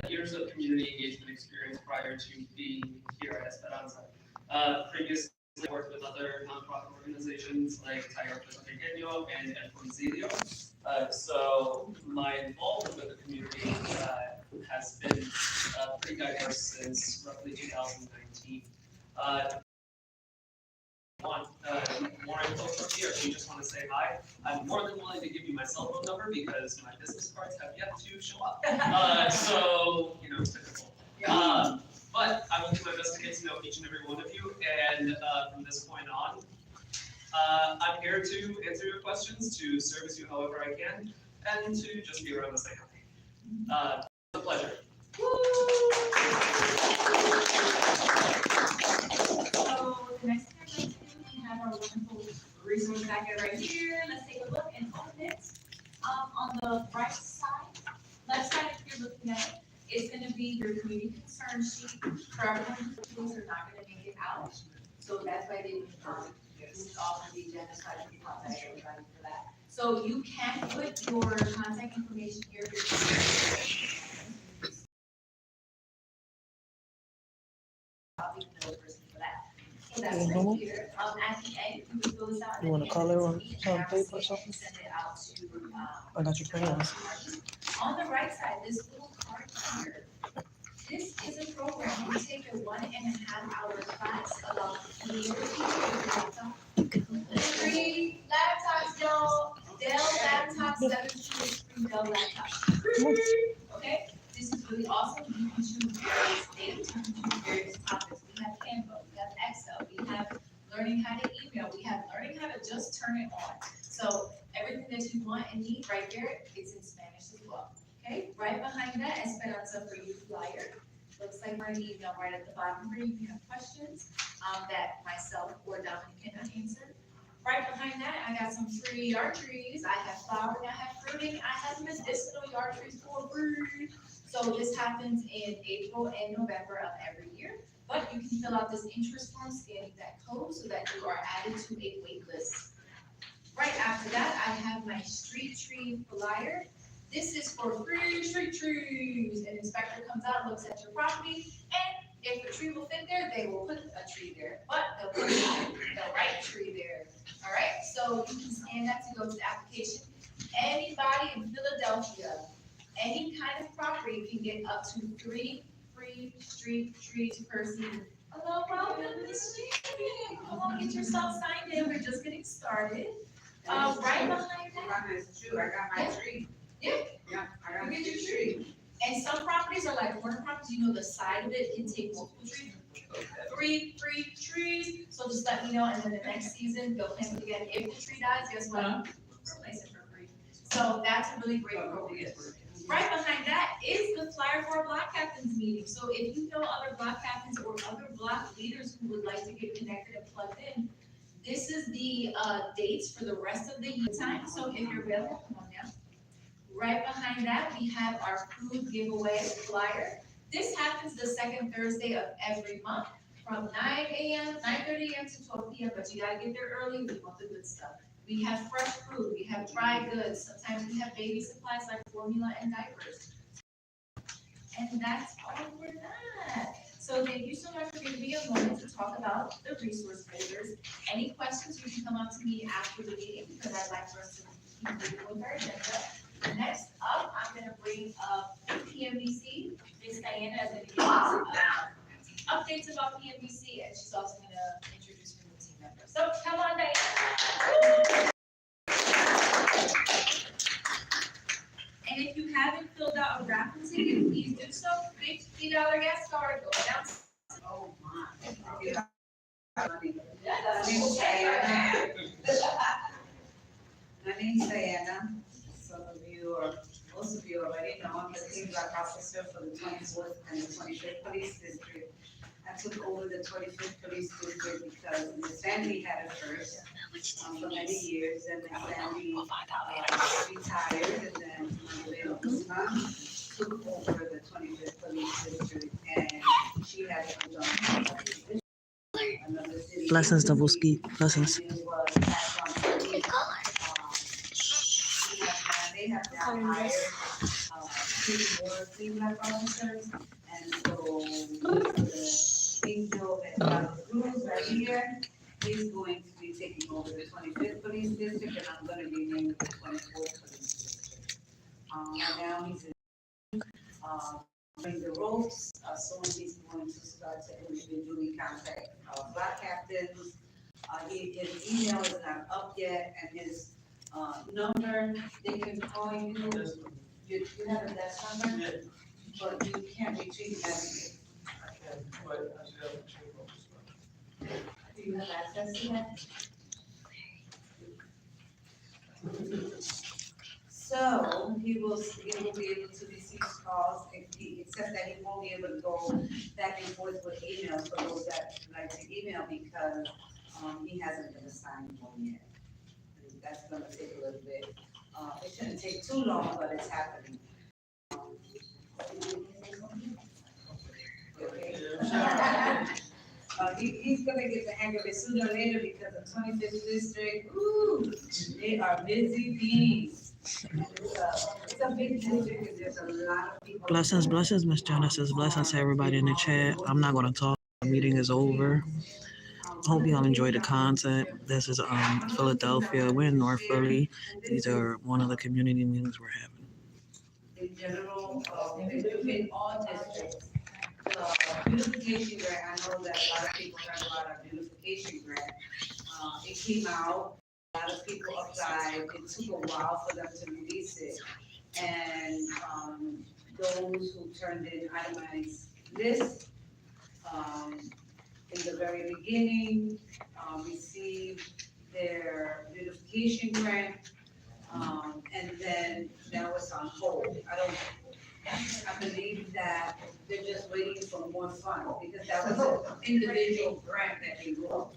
years of community engagement experience prior to being here at Esperanza. Previously, I worked with other nonprofit organizations like Tiger Pequeño and El Concilio. So my involvement with the community has been pretty diverse since roughly 2019. More info from here, if you just want to say hi, I'm more than willing to give you my cell phone number because my business cards have yet to show up. So, typical. But I will do my best to get to know each and every one of you, and from this point on, I'm here to answer your questions, to service you however I can, and to just be around and say hi. It's a pleasure. So the next thing I'm going to do, we have our wonderful resource packet right here. Let's take a look and open it. On the right side, left side, if you're looking at it, it's going to be your community concern sheet for everyone who are not going to make it out. So that's why they moved off of the agenda, so I can contact everybody for that. So you can put your contact information here. I'll be the person for that. So that's right here. At the end, you would fill this out. You want to color on some paper or something? Send it out to. I got your crayons. On the right side, this little card here, this is a program. We take a 1.5 hour class about free laptops, Dell laptops, 17 free Dell laptops. Okay, this is really awesome. You can choose various things, you can choose various topics. We have Canva, we have Excel, we have learning how to email, we have learning how to just turn it on. So everything that you want and need right there, it's in Spanish as well. Okay, right behind that, Esperanza for You flyer. Looks like my email right at the bottom here. You can have questions that myself or Dominic cannot answer. Right behind that, I got some free yard trees. I have flowering, I have fruiting, I have medicinal yard trees for free. So this happens in April and November of every year. But you can fill out this interest form, scanning that code so that you are added to a wait list. Right after that, I have my street tree flyer. This is for free street trees. An inspector comes out, looks at your property, and if a tree will fit there, they will put a tree there. But they'll put the right tree there. All right, so you can scan that to go to the application. Anybody in Philadelphia, any kind of property can get up to 3 free street trees per season. Hello, welcome to the street. Come on, get yourself signed in. We're just getting started. Right behind that. It's true, I got my tree. Yeah. Yeah, I got your tree. And some properties are like corner properties, the side of it can take multiple trees. 3 free trees, so just let me know, and then the next season, they'll plant it again. If the tree dies, guess what? Replace it for free. So that's a really great program. Right behind that is the flyer for our block captains meeting. So if you know other block captains or other block leaders who would like to get connected and plugged in, this is the dates for the rest of the year time. So if you're available, come on down. Right behind that, we have our food giveaway flyer. This happens the second Thursday of every month from 9 a.m., 9:30 a.m. to 12 p.m. But you gotta get there early. We want the good stuff. We have fresh food. We have dry goods. Sometimes we have baby supplies like formula and diapers. And that's all for that. So thank you so much for giving me a moment to talk about the resource holders. Any questions, you can come up to me after the meeting because I'd like for us to keep moving with our agenda. Next up, I'm going to bring up PMBC. Ms. Diana is going to give us updates about PMBC, and she's also going to introduce her new team member. So come on, Diana. And if you haven't filled out a raffle ticket, please do so. $50 gas card, go down. Oh, my. Yeah, My name's Diana. Some of you, or most of you already know, I'm the team black officer for the 24th and the 25th Police District. I took over the 25th Police District because Ms. Sandy had it first for many years, and then Sandy retired, and then Guzman took over the 25th Police District, and she had to go to another city. Blessings, double ski. Blessings. And it was passed on to me. They have now hired people were clean black officers. And so, Bringsyoutheletstalkaboutitpodcast and Cruz right here, he's going to be taking over the 25th Police District, and I'm gonna be named the 24th Police District. Right now, he's bring the ropes, soon he's going to start to individually contact, black captains. His email is not up yet, and his, number, they can call you, you have a desk number? Yeah, But you can't retrieve everything. I can, but I should have a check on this one. Do you have access to that? So he will be able to receive calls, except that he won't be able to go back and forth with emails for those that like to email because, he hasn't been assigned one yet. And that's gonna take a little bit. It shouldn't take too long, but it's happening. He's gonna get the hang of it sooner or later because the 25th district, ooh, they are busy bees. It's a big district and there's a lot of people. Blessings, blessings, Miss Genesis. Blessings to everybody in the chat. I'm not gonna talk. The meeting is over. Hope y'all enjoy the content. This is Philadelphia. We're in North Philly. These are one of the community meetings we're having. In general, in all districts, the beautification grant, I know that a lot of people heard about our beautification grant. It came out, a lot of people applied, it took a while for them to release it. And, those who turned in itemized lists, in the very beginning, received their beautification grant, and then now it's on hold. I believe that they're just waiting for more funds, because that was an individual grant that they wrote.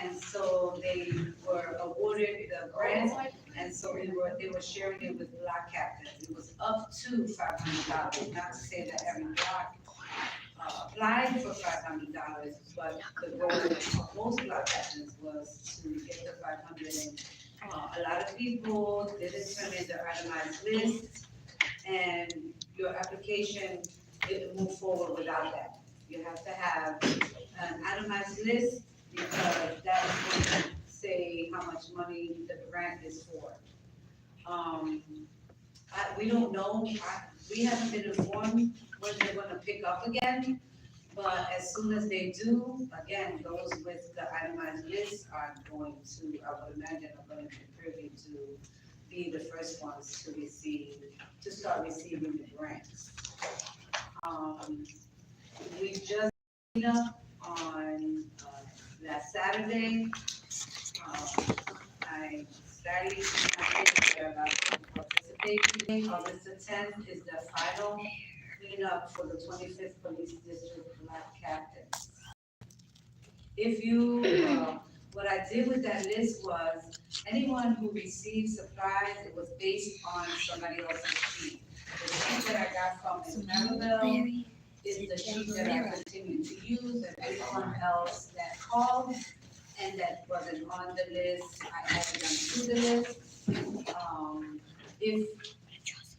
And so they were awarded the grant, and so they were sharing it with black captains. It was up to $500, not to say that every black applied for $500, but the goal of most black captains was to get the 500. And a lot of people didn't turn in their itemized list, and your application didn't move forward without that. You have to have an itemized list, because that is going to say how much money the grant is for. We don't know, we haven't been informed when they're gonna pick up again, but as soon as they do, again, those with the itemized list are going to, I would imagine, are going to be privy to be the first ones to start receiving the grants. We just cleaned up on, last Saturday. I started, about participating. August the 10th is the final cleanup for the 25th Police District Black Captains. If you, what I did with that list was, anyone who received supplies, it was based on somebody else's sheet. The sheet that I got from Ismailville is the sheet that I continue to use, and anyone else that called and that wasn't on the list, I added them to the list. If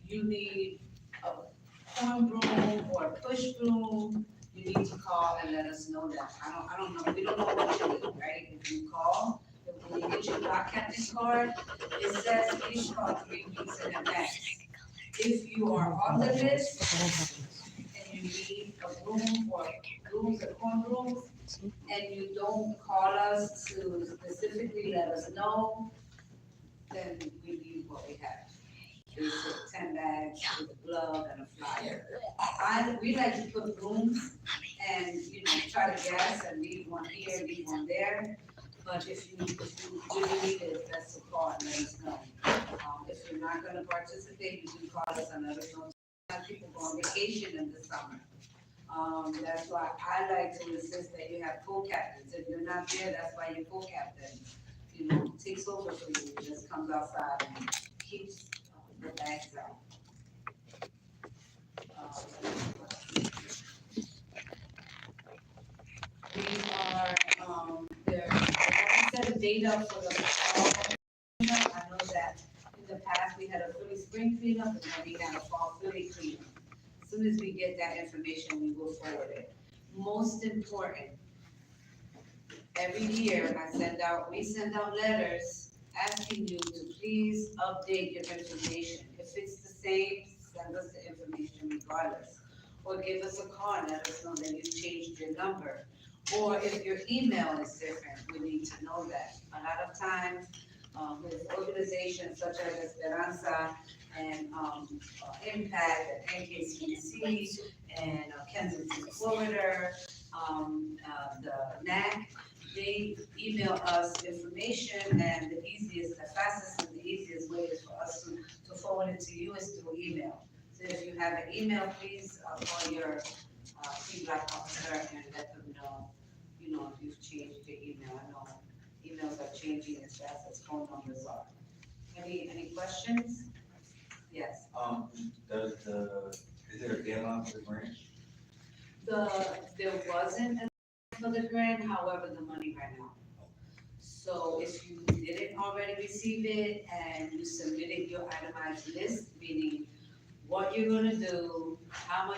you need a corn broom or a push broom, you need to call and let us know that. I don't know, we don't know what you do, right? If you call, when you get your block captain card, it says please call 3 weeks in advance. If you are on the list and you need a broom or brooms or corn brooms, and you don't call us to specifically let us know, then we need what we have. Basic 10 bags with a glove and a flyer. We like to put brooms and, try to guess and leave one here, leave one there. But if you really need it, best to call and let us know. If you're not gonna participate, you can call us and let us know. Some people go on vacation in the summer. That's why I like to insist that you have co-captains. If you're not there, that's why your co-captain, takes over for you, just comes outside and keeps the bags out. These are, I set a date up for the fall cleanup. I know that in the past we had a Philly spring cleanup and then we had a fall Philly cleanup. soon as we get that information, we will forward it. Most important, every year we send out letters asking you to please update your information. If it's the same, send us the information regardless. Or give us a call and let us know that you changed your number. Or if your email is different, we need to know that. A lot of times, with organizations such as Esperanza and Impact and NKCC and Kensington, Florida, the NAC, they email us information, and the fastest and the easiest way is for us to forward it to you is through email. So if you have an email, please call your feedback officer and let them know, if you've changed your email. I know emails are changing as fast as phone numbers are. Any questions? Yes. Is there a deadline for the grant? There wasn't a for the grant, however, the money ran out. So if you didn't already receive it and you submitted your itemized list, meaning what you're gonna do, how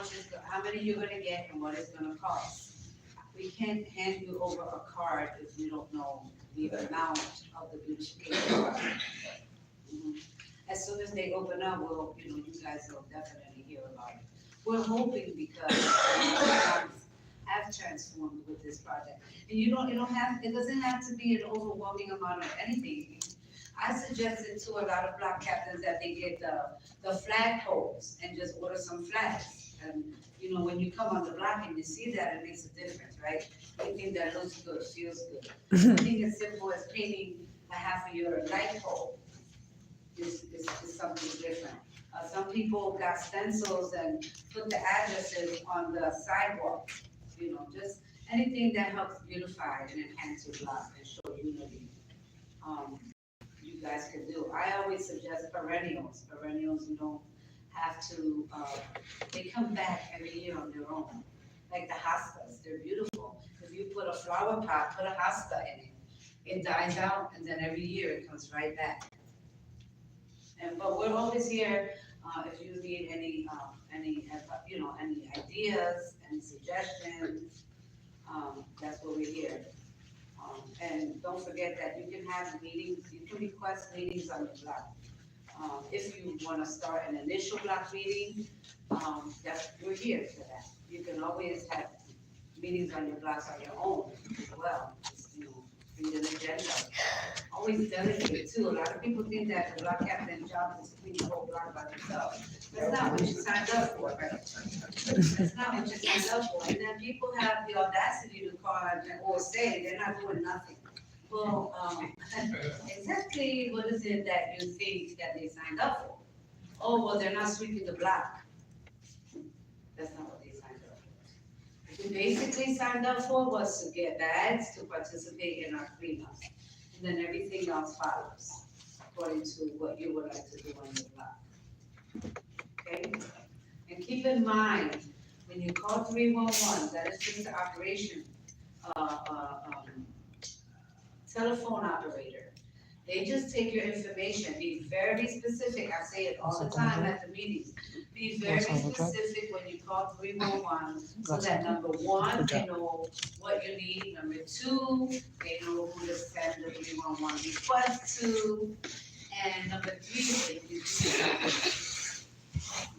many you're gonna get, and what it's gonna cost. We can't hand you over a card if we don't know the amount of the beautification project. As soon as they open up, you guys will definitely hear about it. We're hoping because have transformed with this project. And it doesn't have to be an overwhelming amount of anything. I suggested to a lot of block captains that they get the flag poles and just order some flags. And, when you come on the block and you see that, it makes a difference, right? Anything that looks good, feels good. Something as simple as painting a half of your light pole is something different. Some people got stencils and put the addresses on the sidewalk. Just anything that helps beautify and enhance your block and show unity. You guys can do. I always suggest perennials. Perennials, you don't have to, they come back every year on their own. Like the hostas, they're beautiful. If you put a flower pot, put a hosta in it, it dies out and then every year it comes right back. But we're always here, if you need any ideas, any suggestions, that's what we're here. And don't forget that you can have meetings, you can request meetings on your block. If you wanna start an initial block meeting, we're here for that. You can always have meetings on your blocks on your own as well, read an agenda. Always delegate too. A lot of people think that the block captain job is to clean the whole block by themselves. That's not what you signed up for, right? That's not what you signed up for. And then people have the audacity to call or say they're not doing nothing. Well, exactly what is it that you think that they signed up for? Oh, well, they're not sweeping the block. That's not what they signed up for. What you basically signed up for was to get bags to participate in our cleanups. And then everything else follows according to what you would like to do on your block. Okay? And keep in mind, when you call 311, that is just the operation, telephone operator. They just take your information, be very specific. I say it all the time at the meetings. Be very specific when you call 311, so that number one, they know what you need. Number two, they know who to send the 311 request to. And number three, they can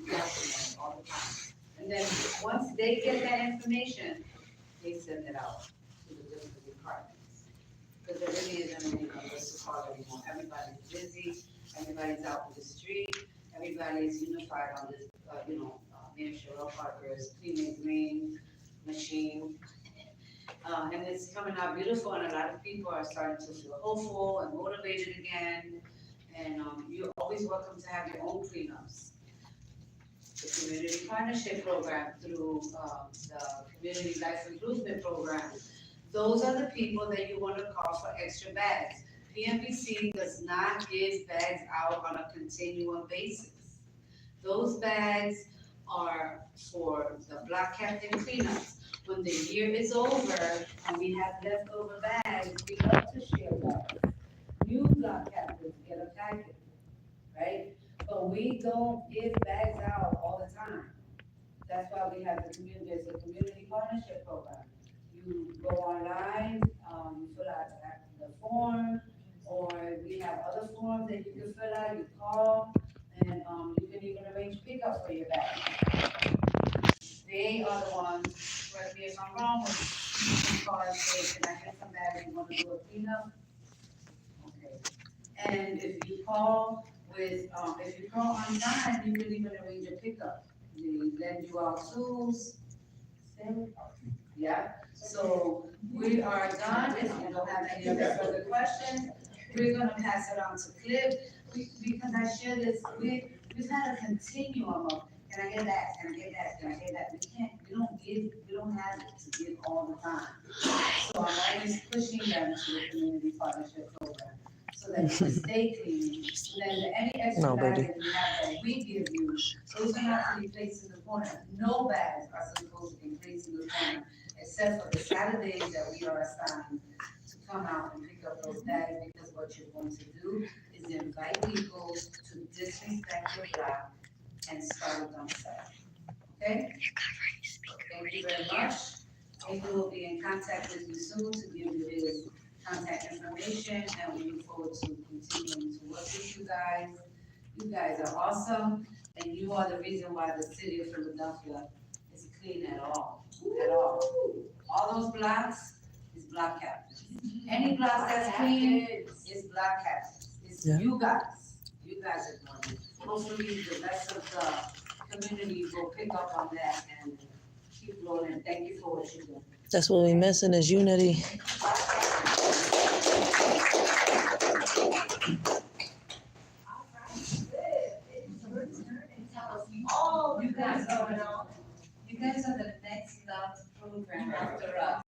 document all the time. And then once they get that information, they send it out to the different departments. Because there really isn't any numbers to call anymore. Everybody's busy, everybody's out in the street, everybody's unified on this, Mayor Cheryl Parker's Clean and Green machine. And it's coming out beautiful, and a lot of people are starting to feel hopeful and motivated again. And you're always welcome to have your own cleanups. The Community Partnership Program through the Community Life Improvement Program. Those are the people that you want to call for extra bags. PMBC does not give bags out on a continual basis. Those bags are for the block captain cleanups. When the year is over and we have leftover bags, we love to share bags. New block captains get a packet, right? But we don't give bags out all the time. That's why we have the community, there's a community partnership program. You go online, you fill out the form, or we have other forms that you can fill out, you call, and, you can even arrange pickup for your bag. They are the ones, correct me if I'm wrong, when you call and say, can I get some bags, you wanna do a cleanup? Okay. And if you call online, you can even arrange a pickup. They lend you out tools. Yeah, so we are done. If you don't have any other further questions, we're gonna pass it on to Cliff. Because I share this, we've had a continuum of, can I get that, can I get that, can I get that? We don't have it to give all the time. So I'm always pushing them to the community partnership program, so that you can stay clean. So then any extra No, bags baby. that you have that we give you, those are not to be placed in the corner. No bags are supposed to be placed in the corner, except for the Saturdays that we are assigned to come out and pick up those bags, because what you're going to do is invite people to disrespect your block and start a dump site. Okay? Thank you very much. Angel will be in contact with you soon to give you his contact information, and we look forward to continuing to work with you guys. You guys are awesome, and you are the reason why the city of Philadelphia is clean at all. All those blocks is block captains. Any block that's clean is block captains. It's Yeah. you guys. You guys are doing it. Hopefully, the rest of the community will pick up on that and keep rolling. Thank you for what you're doing. That's what we're missing is unity. You guys are the next loved program after us.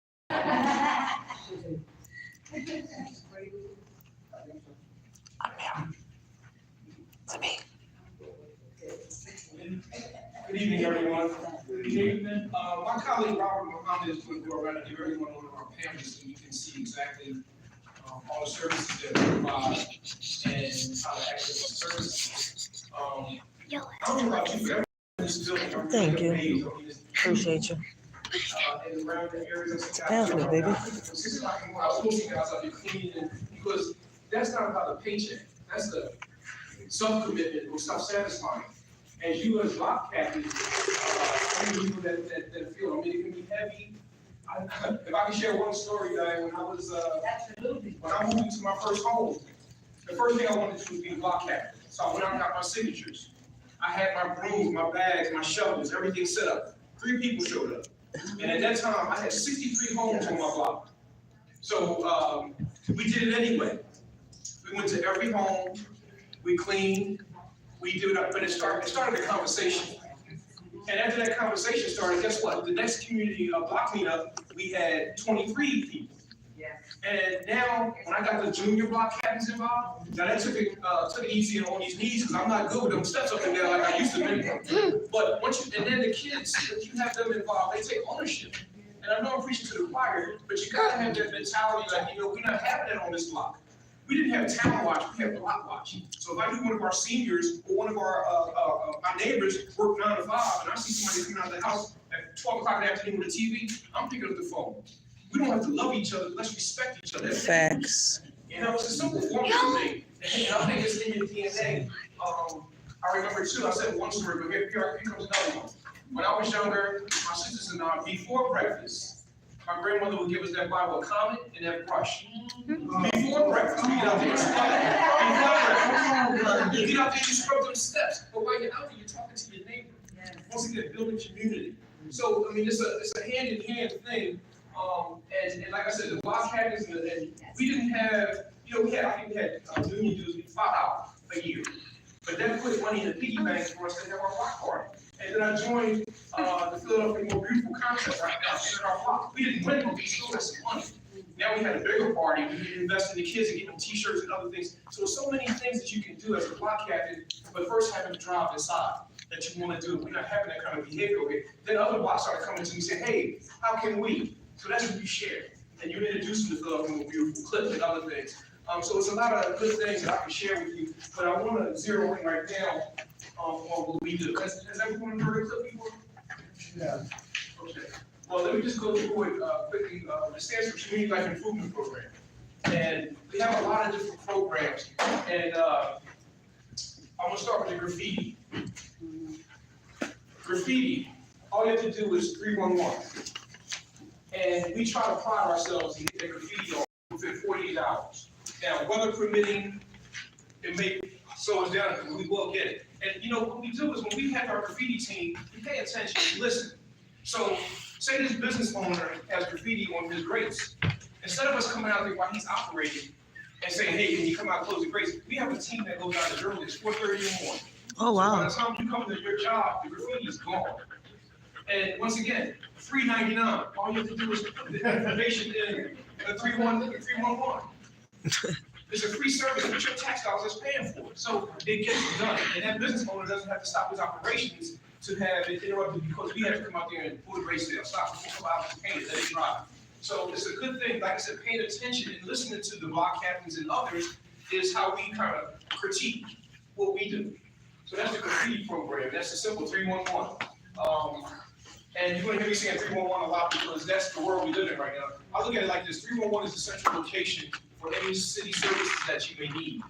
Good evening, everyone. Good evening. My colleague Robert Muhammad is going to go around and give everyone one of our pamphlets so you can see exactly all the services that we provide and how to access the services. I don't know about you, but everyone in this building, I'm Thank you. amazed. I mean, Appreciate you. And around the areas of Pamphlet, baby. 6 o'clock in the morning, I was supposed to guys out there cleaning, because that's not about a paycheck. That's the self-commitment or self-satisfying. As you as block captains, people that feel, I mean, it can be heavy. If I can share one story, guys, when I was, Absolutely. when I moved into my first home, the first thing I wanted to do was be a block captain. So I went out and got my signatures. I had my brooms, my bags, my shovels, everything set up. 3 people showed up. And at that time, I had 63 homes on my block. So we did it anyway. We went to every home, we cleaned, we did it up, but it started a conversation. And after that conversation started, guess what? The next community block cleanup, we had 23 people. And now, when I got the junior block captains involved, now that took it easy on these knees, because I'm not good with them steps up and down like I used to be. But and then the kids, if you have them involved, they take ownership. And I know I'm preaching to the choir, but you gotta have that mentality, like, we're not having that on this block. We didn't have town watch, we had block watch. So if I knew one of our seniors or one of my neighbors work 9 to 5, and I see somebody coming out of the house at 12 o'clock in the afternoon with a TV, I'm picking up the phone. We don't have to love each other, let's respect each other. Facts. It's a simple formula thing. And I think it's in your DNA. I remember too, I said one story, but here comes another one. When I was younger, my sisters and I, before breakfast, my grandmother would give us that Bible comment and that brush. Before breakfast, we get out there and scrub. Before breakfast, you get out there and scrub them steps. But while you're out there, you're talking to your neighbor. Once again, building community. So, I mean, it's a hand-in-hand thing. And like I said, the block cabins, and we didn't have, I think we had union dues, $5 a year. But that put money in the piggy bank for us to have our block party. And then I joined the Philadelphia More Beautiful Concept right now in our block. We didn't win, but we still got some money. Now we had a bigger party. We could invest in the kids and get them t-shirts and other things. So there's so many things that you can do as a block captain, but first having to drive inside that you want to do. We're not having that kind of behavior over here. Then other blocks started coming to me and saying, hey, how can we? So that's what you share. And you introduce them to Philadelphia More Beautiful clips and other things. So it's a lot of good things that I can share with you, but I want to zero in right now on what we do. Has everyone heard of clip before? Okay. Well, let me just go through it quickly. It stands for Community Life Improvement Program. And we have a lot of different programs. And I'm gonna start with the graffiti. Graffiti, all you have to do is 311. And we try to pride ourselves in getting graffiti on within 48 hours. Now, weather permitting, it may slow us down, but we will get it. And you know, what we do is when we have our graffiti team, we pay attention, we listen. So, say this business owner has graffiti on his grates. Instead of us coming out there while he's operating and saying, hey, can you come out and close the grates? We have a team that goes out as early as 4:30 in the morning. Oh, So wow. by the time you come to your job, the graffiti is gone. And once again, $3.99. All you have to do is put the information in the 311. It's a free service that your tax dollars is paying for. So it gets done. And that business owner doesn't have to stop his operations to have it interrupted because we have to come out there and pull the race sale, stop for 4 hours and paint it, let it dry. So it's a good thing, like I said, paying attention and listening to the block captains and others is how we kind of critique what we do. So that's the graffiti program. That's a simple 311. And you're gonna hear me saying 311 a lot because that's the world we live in right now. I look at it like this: 311 is the central location for any city services that you may need.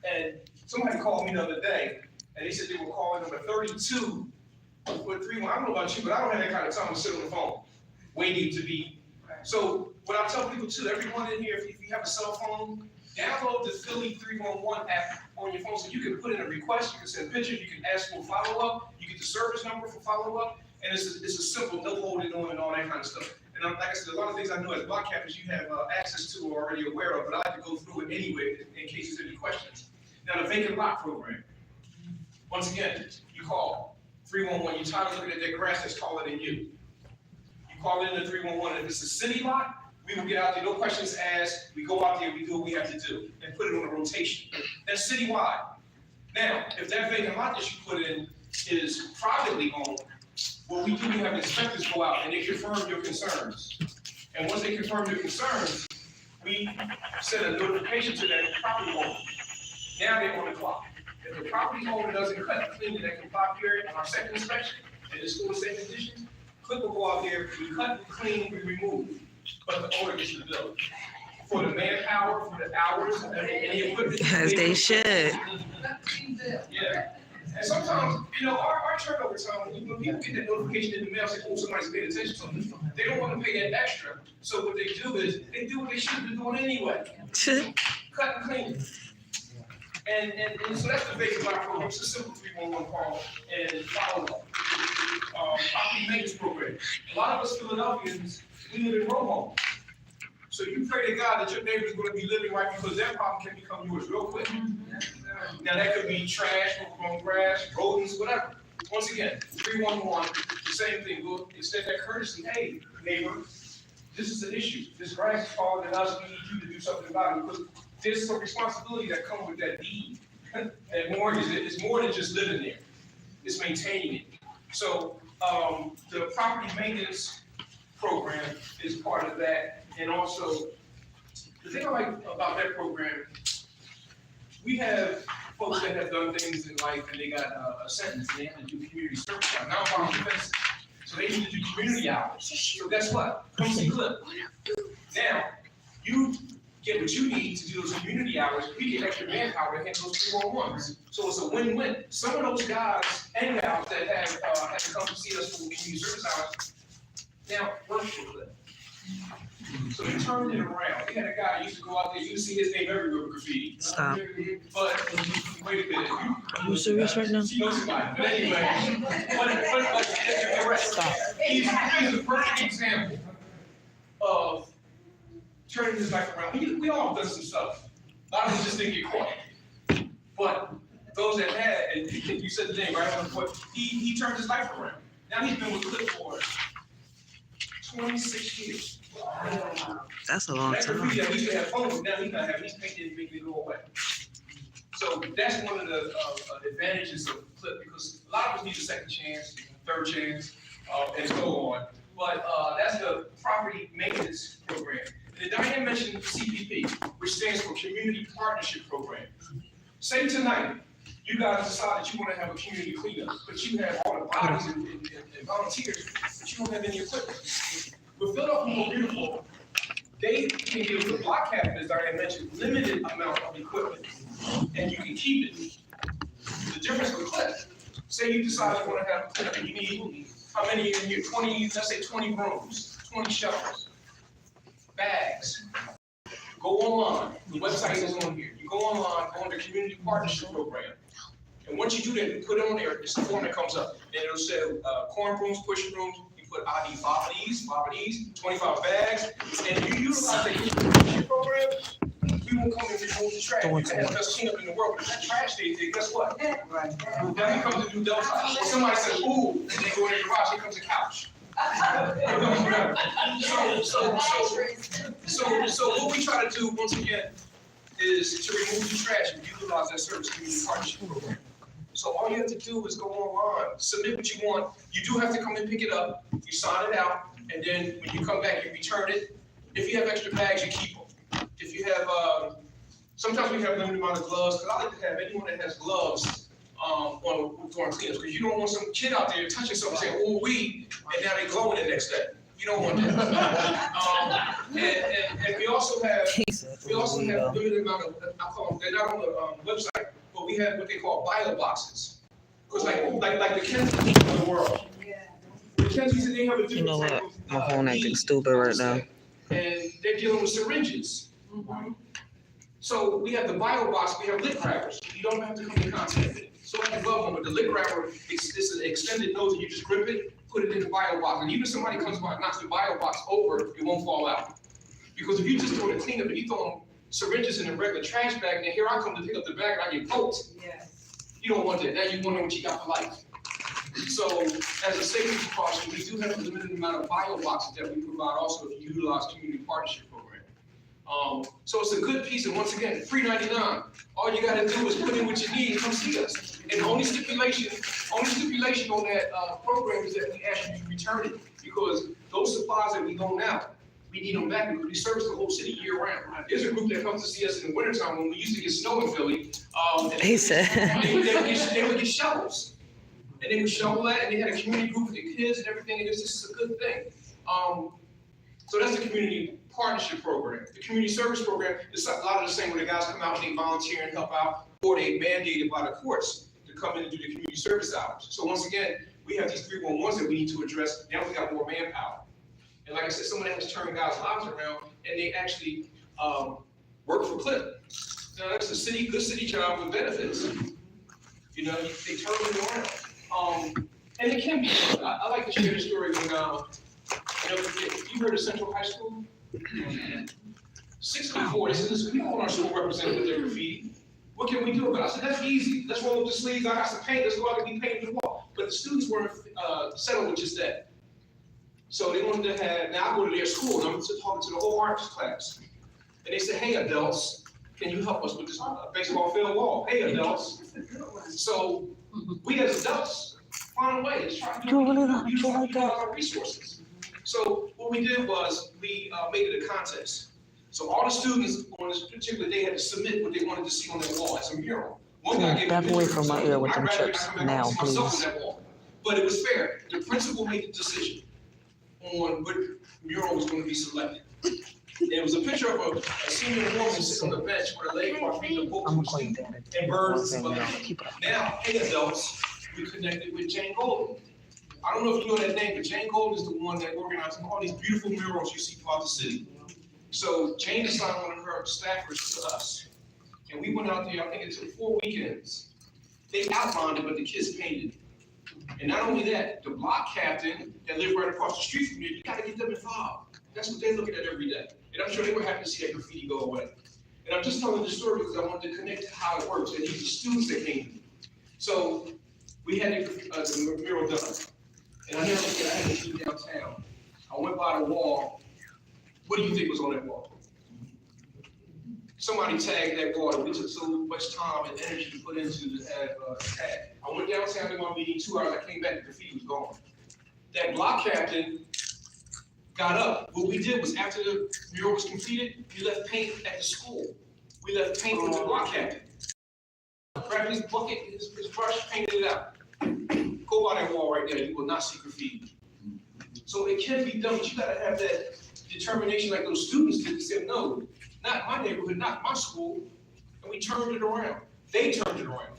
And somebody called me the other day, and they said they were calling number 32 for 311. I don't know about you, but I don't have that kind of time to sit on the phone waiting to be. So what I tell people too, everyone in here, if you have a cell phone, download the Philly 311 app on your phone so you can put in a request, you can send pictures, you can ask for follow-up, you get the service number for follow-up, and it's a simple no holding on and all that kind of stuff. And like I said, a lot of things I know as block captains you have access to or already aware of, but I like to go through it anyway in case there's any questions. Now the vacant lot program. Once again, you call 311, you're tired of looking at that grass that's taller than you. You call in the 311, if it's a city lot, we will get out there, no questions asked, we go out there, we do what we have to do, and put it on a rotation. That's citywide. Now, if that vacant lot that you put in is privately owned, what we do, we have inspectors go out and they confirm your concerns. And once they confirm your concerns, we send a notification to that property owner. Now they're on the clock. If the property owner doesn't cut and clean in that compliance period on our second inspection, and it's still the same conditions, clip will go out there, we cut, we clean, we remove. But the owner gets the bill. For the manpower, for the hours, and any equipment. As they should. Yeah. And sometimes, you know, our turnover time, when people get that notification in the mail, say, oh, somebody's paying attention to them, they don't want to pay that extra. So what they do is, they do what they should be doing anyway. Cut and clean. And so that's the basic lot program. It's a simple 311 call and follow up. Property maintenance program. A lot of us Philadelphians, we live in row homes. So you pray to God that your neighbor's going to be living right because that problem can become yours real quick. Now that could be trash, overgrown grass, rodents, whatever. Once again, 311, the same thing. We'll extend that courtesy. Hey, neighbor, this is an issue. This grass is taller than us. We need you to do something about it because there's some responsibility that comes with that deed. That mortgage is more than just living there. It's maintaining it. So the property maintenance program is part of that. And also, the thing I like about that program, we have folks that have done things in life and they got a sentence and they have to do community service time, nonviolent defense. So they need to do community hours. So guess what? Come see Clip. Now, you get what you need to do those community hours, we get extra manpower to handle those 311s. So it's a win-win. Some of those guys and gals that have had to come to see us for community service hours, now work for Clip. So he turned it around. We had a guy who used to go out there, you see his name everywhere with graffiti. Stop. But wait a minute. You serious right now? She knows somebody. But anyway, but you're right. Stop. He's a perfect example of turning his life around. We all done some stuff. A lot of us just didn't get caught. But those that had, and you said the name right on the point, he turned his life around. Now he's been with Clip for 26 years. That's a long That time. graffiti that we used to have fun with, now he's not having, he's painted and making it go away. So that's one of the advantages of Clip, because a lot of us need a second chance, third chance, and so on. But that's the property maintenance program. And Diane mentioned CPP, which stands for Community Partnership Program. Say tonight, you guys decide that you want to have a community cleanup, but you have all the bodies and volunteers, but you don't have any equipment. With Philadelphia More Beautiful, they can give the block captain, as I mentioned, limited amount of equipment, and you can keep it. The difference with Cliff, say you decide you want to have a cleanup, and you need, how many in here, 20, let's say 20 rooms, 20 shovels, bags. Go online, the website is on here. You go online, go on the community partnership program. And once you do that, you put it on there, it's the form that comes up. And it'll say corn brooms, push brooms, you put ID 5 of these, 25 bags. And you utilize that community partnership program, we will come and remove the trash. You can have the best cleanup in the world, but that trash they guess what? That becomes a new Delta. Or somebody says, ooh, and they go in the garage, here comes a couch. So what we try to do, once again, is to remove the trash and utilize that service community partnership program. So all you have to do is go online, submit what you want. You do have to come and pick it up, you sign it out, and then when you come back, you return it. If you have extra bags, you keep them. If you have, sometimes we have limited amount of gloves, because I like to have anyone that has gloves during cleanups, because you don't want some kid out there touching something, saying, oh, and now they glowing the next day. You don't want that. And we also have a limited amount of, I call them, they're not on the website, but we have what they call bio boxes. Because like the Kensington of the world. The Kensington, they have a different You know what? type of, My phone acting stupid right now. And they're dealing with syringes. So we have the bio box, we have lip grabbers. You don't have to come in contact with it. So like a glove one, but the lip grabber, it's an extended nose, and you just grip it, put it in the bio box. And even if somebody comes by and knocks the bio box over, it won't fall out. Because if you just doing a cleanup and you throw syringes in a regular trash bag, and then here I come to pick up the bag and I get poked. You don't want that. Now you want to know what you got for life. So as a safety precaution, we do have a limited amount of bio boxes that we provide also if you utilize community partnership program. So it's a good piece, and once again, free 99. All you gotta do is put in what you need and come see us. And the only stipulation on that program is that we ask you to return it, because those supplies that we loan out, we need them back because we service the whole city year round. There's a group that comes to see us in the wintertime when we used to get snow in Philly. He said. They would get shovels. And they would shovel that, and they had a community group with the kids and everything, and it's just a good thing. So that's the community partnership program. The community service program is a lot of the same, where the guys come out and they volunteer and help out, or they mandated by the courts to come in and do the community service hours. So once again, we have these 311s that we need to address. Now we got more manpower. And like I said, someone has turned guys' lives around, and they actually work for Clip. Now that's a good city job with benefits. You know, they turn them around. And it can be, I like to share the story when, you heard of Central High School? 6 they said, listen, we don't want our school represented with their graffiti. What can we do about it? I said, that's easy. Let's roll up the sleeves. I got some paint. Let's go out and be painting the wall. But the students weren't settled with just that. So they wanted to have, now I go to their school, and I'm talking to the whole arts class. And they said, hey, adults, can you help us with this baseball field wall? Hey, adults. So we as adults find a way to try to utilize our resources. So what we did was we made it a contest. So all the students on this particular day had to submit what they wanted to see on their wall as a mural. One guy gave Back me a away picture from my of ear with something. them I'd rather chips come back and now, see myself please. on that wall. But it was fair. The principal made the decision on what mural was going to be selected. And it was a picture of a senior woman sitting on the bench with her leg crossed, reading a book I'm to gonna a call you student, daddy. and birds and One stuff thing, like keep it that. Now, hey adults, we connected with Jane Golden. I don't know if you know that name, but Jane Golden is the one that organized all these beautiful murals you see throughout the city. So Jane assigned one of her staffers to us. And we went out there, I think it took 4 weekends. They outlined it, but the kids painted it. And not only that, the block captain that lived right across the street from you gotta get them involved. That's what they're looking at every day. And I'm sure they were happy to see that graffiti go away. And I'm just telling this story because I wanted to connect to how it works. And these are students that came to me. So we had the mural done. And I never forget, I had to be downtown. I went by the wall. What do you think was on that wall? Somebody tagged that wall. We took so much time and energy to put into the tag. I went downtown to my meeting, 2 hours. I came back, the graffiti was gone. That block captain got up. What we did was, after the mural was completed, we left paint at the school. We left paint with the block captain. grab his bucket, his brush, painted it out. Go by that wall right there, you will not see graffiti. So it can be done, but you gotta have that determination like those students did. They said, no, not my neighborhood, not my school. And we turned it around. They turned it around.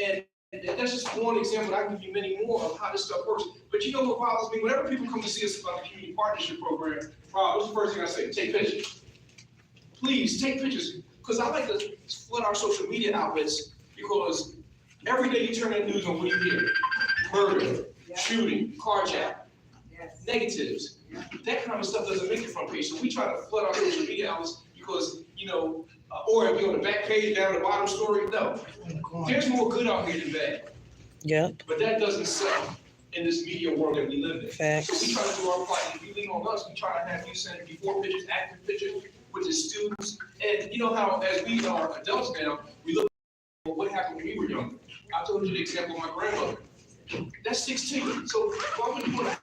And that's just one example. I can give you many more of how this stuff works. But you know what bothers me? Whenever people come to see us about the community partnership program, Rob, what's the first thing I say? Take pictures. Please take pictures. Because I like to split our social media outlets because every day you turn on the news on what you hear. Murder, shooting, carjack, negatives. That kind of stuff doesn't make it front page. So we try to flood our social media outlets because, you know, or if you're on the back page, down the bottom story, no. There's more good out here than bad. Yep. But that doesn't sell in this media world that we live in. Facts. So we try to do our part. If you lean on us, we try to have you send before pictures, active pictures with the students. And you know how, as we are adults now, we look at what happened when we were younger. I told you the example of my grandmother. That's 16. So why would you want to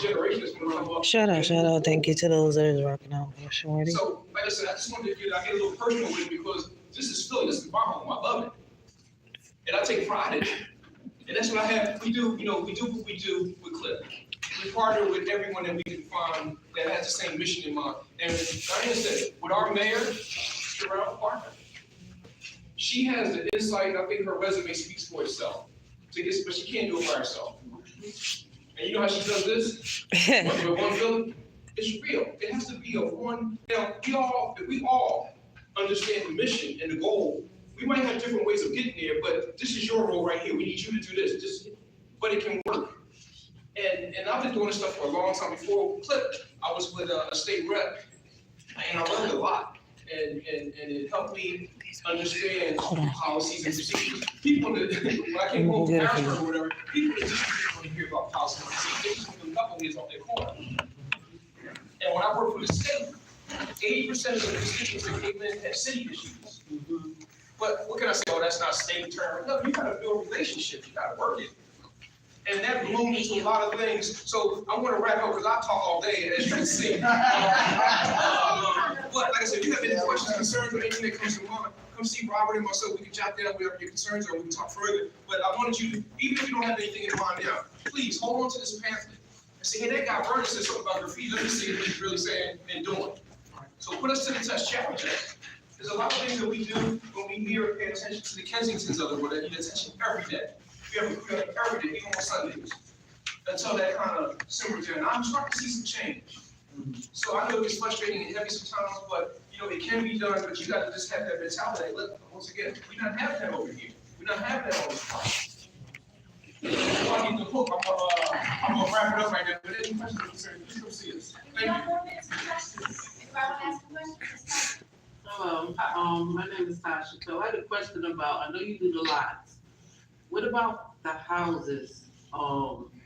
generation that's going to come up? Shout out. Thank you to those that is rocking out here, shorty. So, like I said, I just wanted to get a little personal with it because this is Philly, this is my home, I love it. And I take pride in it. And that's what I have, we do, you know, we do what we do with Clip. We partner with everyone that we can find that has the same mission in mind. And like I said, with our mayor, Sherelle Parker, she has the insight, I think her resume speaks for itself. But she can't do it by herself. And you know how she does this? With one Philly? It's real. It has to be a one. Now, if we all understand the mission and the goal, we might have different ways of getting there, but this is your role right here. We need you to do this. But it can work. And I've been doing this stuff for a long time. Before Clip, I was with a state rep, and I learned a lot. And it helped me understand policies and procedures. People that, when I came home from Harrisburg or whatever, people that just didn't want to hear about policies and procedures. They just want to knuckleheads off their corner. And when I worked for the state, 80% of the constituents that came in had city issues. But what can I say? Oh, that's not state term. No, you gotta build relationships. You gotta work it. And that bloomed into a lot of things. So I want to wrap up because I talk all day, as you can see. But like I said, if you have any questions, concerns, or anything that comes to mind, come see Robert and myself. We can jot down whatever your concerns are. We can talk further. But I wanted you to, even if you don't have anything in mind now, please hold on to this pamphlet and say, hey, that guy Vernon said something about graffiti. Let me see what he's really saying and doing. So put us to the test, challenge us. There's a lot of things that we do when we hear and pay attention to the Kensingtons of the world that need attention every day. We have a crew every day, even on Sundays, until that kind of simmers in. I'm starting to see some change. So I know it gets frustrating and heavy sometimes, but you know, it can be done, but you got to just have that mentality. Look, once again, we don't have that over here. We don't have that on this part. I need the hook. I'm gonna wrap it up right now. But any questions, please come see us. Thank you. If I want to ask a question, Hello, my name is Tasha. So I had a question about, I know you do the lots. What about the houses,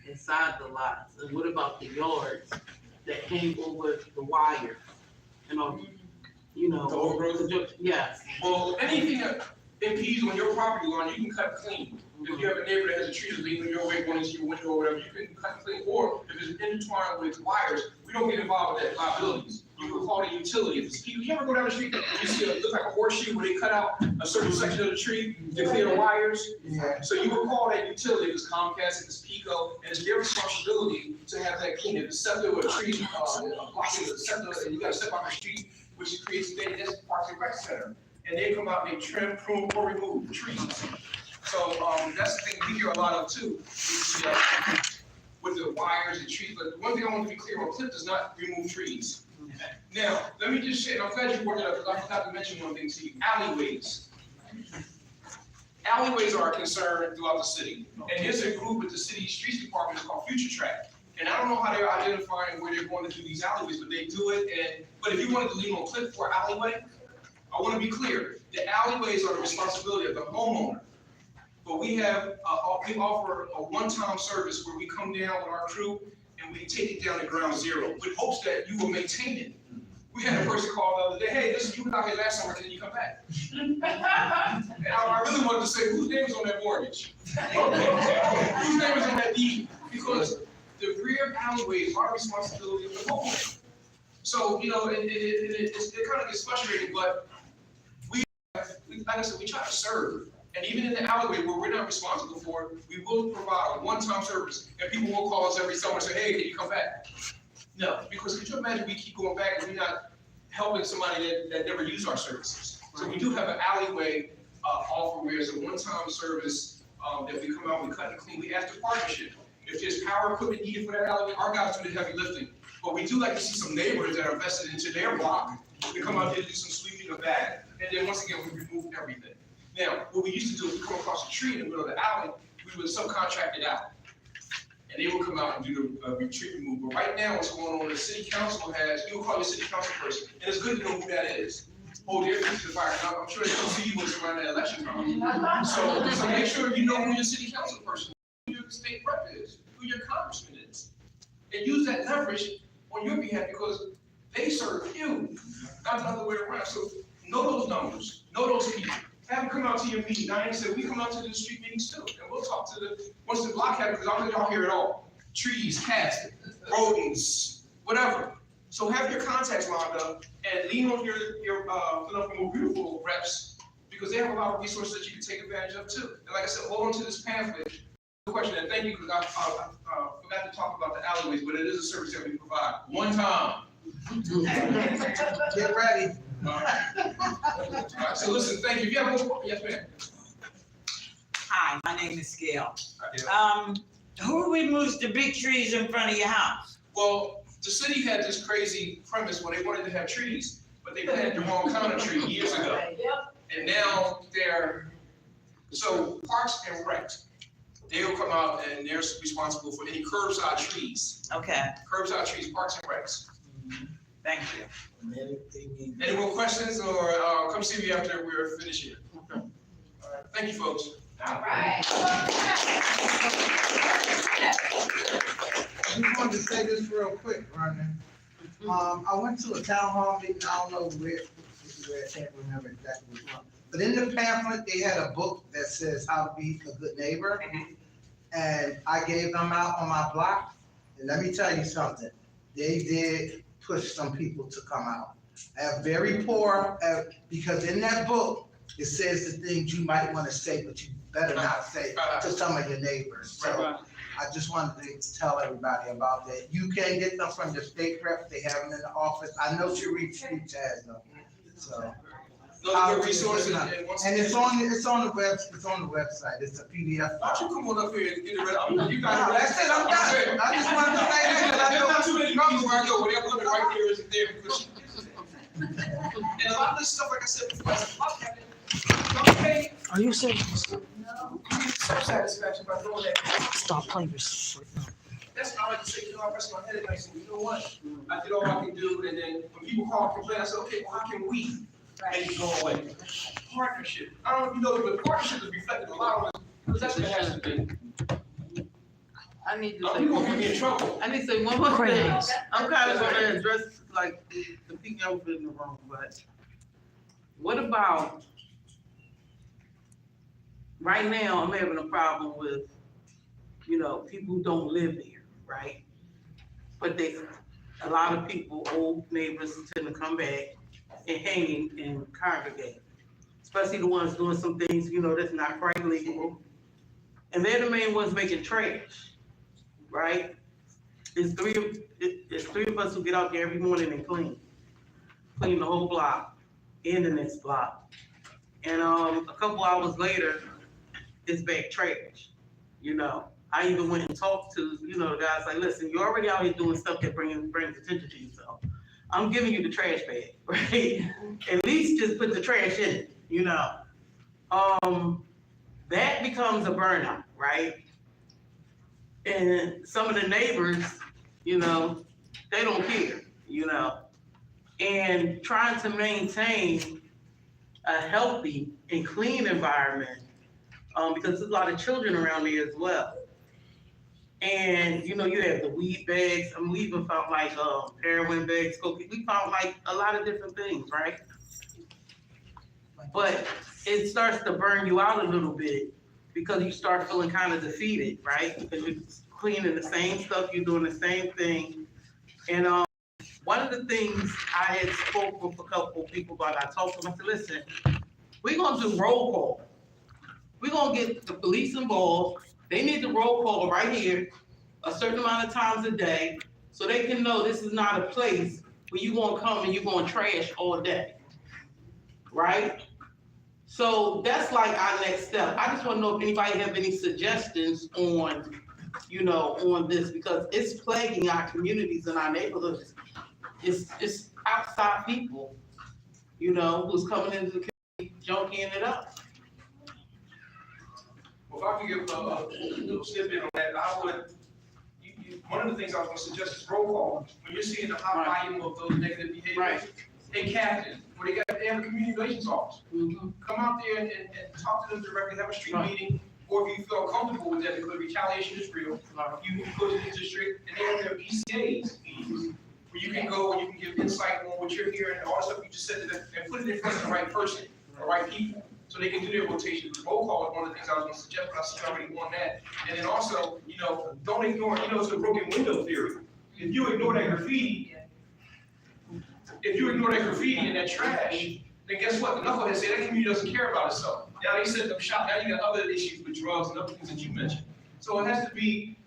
inside the lots? And what about the yards that came over the wire? The overgrowth? Yes. Well, anything that impedes on your property line, you can cut clean. If you have a neighbor that has a tree that's leaning your way, going into your window or whatever, you can cut clean. Or if it's intertwined with wires, we don't get involved with that liabilities. You can call the utility. If it's people, you ever go down the street and you see it look like a horseshoe where they cut out a certain section of the tree to clear the wires? Yeah. So you would call that utility, if it's Comcast, if it's Pico, and it's their responsibility to have that clean. If it's septic or a tree, blocking the septic, and you got to step on the street, which creates that's Parks and Rec Center. And they come out and they trim, prune, or remove the trees. So that's the thing we hear a lot of too, with the wires and trees. But one thing I want to be clear on, Clip does not remove trees. Now, let me just say, and I'm glad you brought it up because I forgot to mention one thing to you, alleyways. Alleyways are a concern throughout the city. And there's a group with the city's streets department called Future Track. And I don't know how they're identifying where they're going to do these alleyways, but they do it. But if you wanted to lean on Clip for alleyway, I want to be clear. The alleyways are the responsibility of the homeowner. But we offer a one-time service where we come down with our crew and we take it down to ground zero with hopes that you will maintain it. We had a person call the other day, hey, listen, you were out here last summer, can you come back? And I really wanted to say, whose name is on that mortgage? Whose name is on that deed? Because the rear alleyways are responsibility of the homeowner. So, you know, it kind of gets frustrating, but we have like I said, we try to serve. And even in the alleyway where we're not responsible for it, we will provide a one-time service. And people will call us every summer and say, hey, can you come back? No, because could you imagine we keep going back and we're not helping somebody that never used our services? So we do have an alleyway offer where it's a one-time service that we come out, we cut and clean. We ask the partnership. If there's power equipment needed for that alleyway, our guys do the heavy lifting. But we do like to see some neighbors that are invested into their block to come out here and do some sweeping of that. And then once again, we remove everything. Now, what we used to do is come across a tree in the middle of the alley, we would subcontract it out. And they would come out and do the tree removal. But right now, what's going on, the city council has, you'll call your city council person, and it's good to know who that is. Oh, they're the fire. I'm sure they don't see you when it's around the election time. So make sure you know who your city council person is, who your state rep is, who your congressman is. And use that leverage on your behalf because they serve you, not the other way around. So know those numbers, know those people. Have them come out to your meeting. Now, I said we come out to the street meetings too, and we'll talk to once the block happens, because I'll let y'all hear it all. Trees, cats, rodents, whatever. So have your contacts lined up and lean on your more beautiful reps because they have a lot of resources that you can take advantage of too. And like I said, hold on to this pamphlet. Question, and thank you because I forgot to talk about the alleyways, but it is a service that we provide. One time. Get ready. All right, so listen, thank you. If you have more, yes, ma'am. Hi, my name is Gail. Who removes the big trees in front of your house? Well, the city had this crazy premise where they wanted to have trees, but they planted the wrong kind of tree years ago. And now so Parks and Rec, they'll come out and they're responsible for any curbside trees. Okay, Curbside trees, Parks and Recs. thank you. Any more questions or come see me after we're finished here? Okay. All right, thank you, folks. All right. I just wanted to say this real quick, Vernon. I went to a town hall meeting, I don't know where, I can't remember exactly which one. But in the pamphlet, they had a book that says how to be a good neighbor. And I gave them out on my block. And let me tell you something, they did push some people to come out. Very poor, because in that book, it says the things you might want to say, but you better not say to some of your neighbors. So I just wanted to tell everybody about that. You can get them from the state rep, they have them in the office. I know Sharice Streets has them, so. No resources. And it's on the website, it's a PDF. Why don't you come on up here and get it ready? You No, got it. that's it, I'm done. I just wanted to say that, There's not because too many meetings where I go, where they're looking right there, isn't there, because and a lot of this stuff, like I said before, it's a lot happening. Don't pay Are you serious? some satisfaction by doing that. Stop playing your shit. That's how I like to say, I rest my head at night, and say, you know what? I did all I can do, and then when people call and complain, I say, okay, well, how can we make it go away? Partnership. I don't know if you know, but partnership is reflected a lot on this, because that's what it has to be. I need to Other say people one can more get in thing. trouble. I need to say one more thing. Crazy. I'm kind of gonna address like the people over in the room, but what about right now? I'm having a problem with, people who don't live there, right? But a lot of people, old neighbors, tend to come back and hang and congregate, especially the ones doing some things, that's not quite legal. And they're the main ones making trash, right? It's three of us who get out there every morning and clean the whole block and the next block. And a couple hours later, it's back trash, I even went and talked to, the guys like, listen, you're already out here doing stuff that brings attention to yourself. I'm giving you the trash bag, right? At least just put the trash in it, that becomes a burnout, right? And some of the neighbors, they don't care, and trying to maintain a healthy and clean environment, because there's a lot of children around there as well. And, you have the weed bags, we even found like heroin bags, cocaine, we found like a lot of different things, right? But it starts to burn you out a little bit because you start feeling kind of defeated, right? Because you're cleaning the same stuff, you're doing the same thing. And one of the things I had spoke with a couple of people about, I talked to them, I said, listen, we're gonna do roll call. We're gonna get the police involved. They need the roll call right here, a certain amount of times a day, so they can know this is not a place where you gonna come and you gonna trash all day. Right? So that's like our next step. I just wanna know if anybody have any suggestions on, on this, because it's plaguing our communities and our neighborhoods. It's outside people, who's coming into the community, junkying it up. Well, if I could give a little snippet on that, I would, one of the things I was gonna suggest is roll call. When you're seeing the high volume of those negative behaviors, Right. hey, captain, when they have a community relations officer, Mhm. come out there and talk to them directly, have a street Right. meeting, or if you feel comfortable with that, because retaliation is real, you go to the district, and they have their PCAs meetings, where you can go and you can give insight on what you're hearing, and all the stuff you just said to them, and put it in front of the right person, the right people, so they can do their rotation. The roll call is one of the things I was gonna suggest, but I see already on that. And then also, don't ignore, it's a broken window theory. If you ignore that graffiti, and that trash, then guess what? The knuckleheads say that community doesn't care about itself. Now they set them shop, now you got other issues with drugs and other things that you mentioned. So it has to be,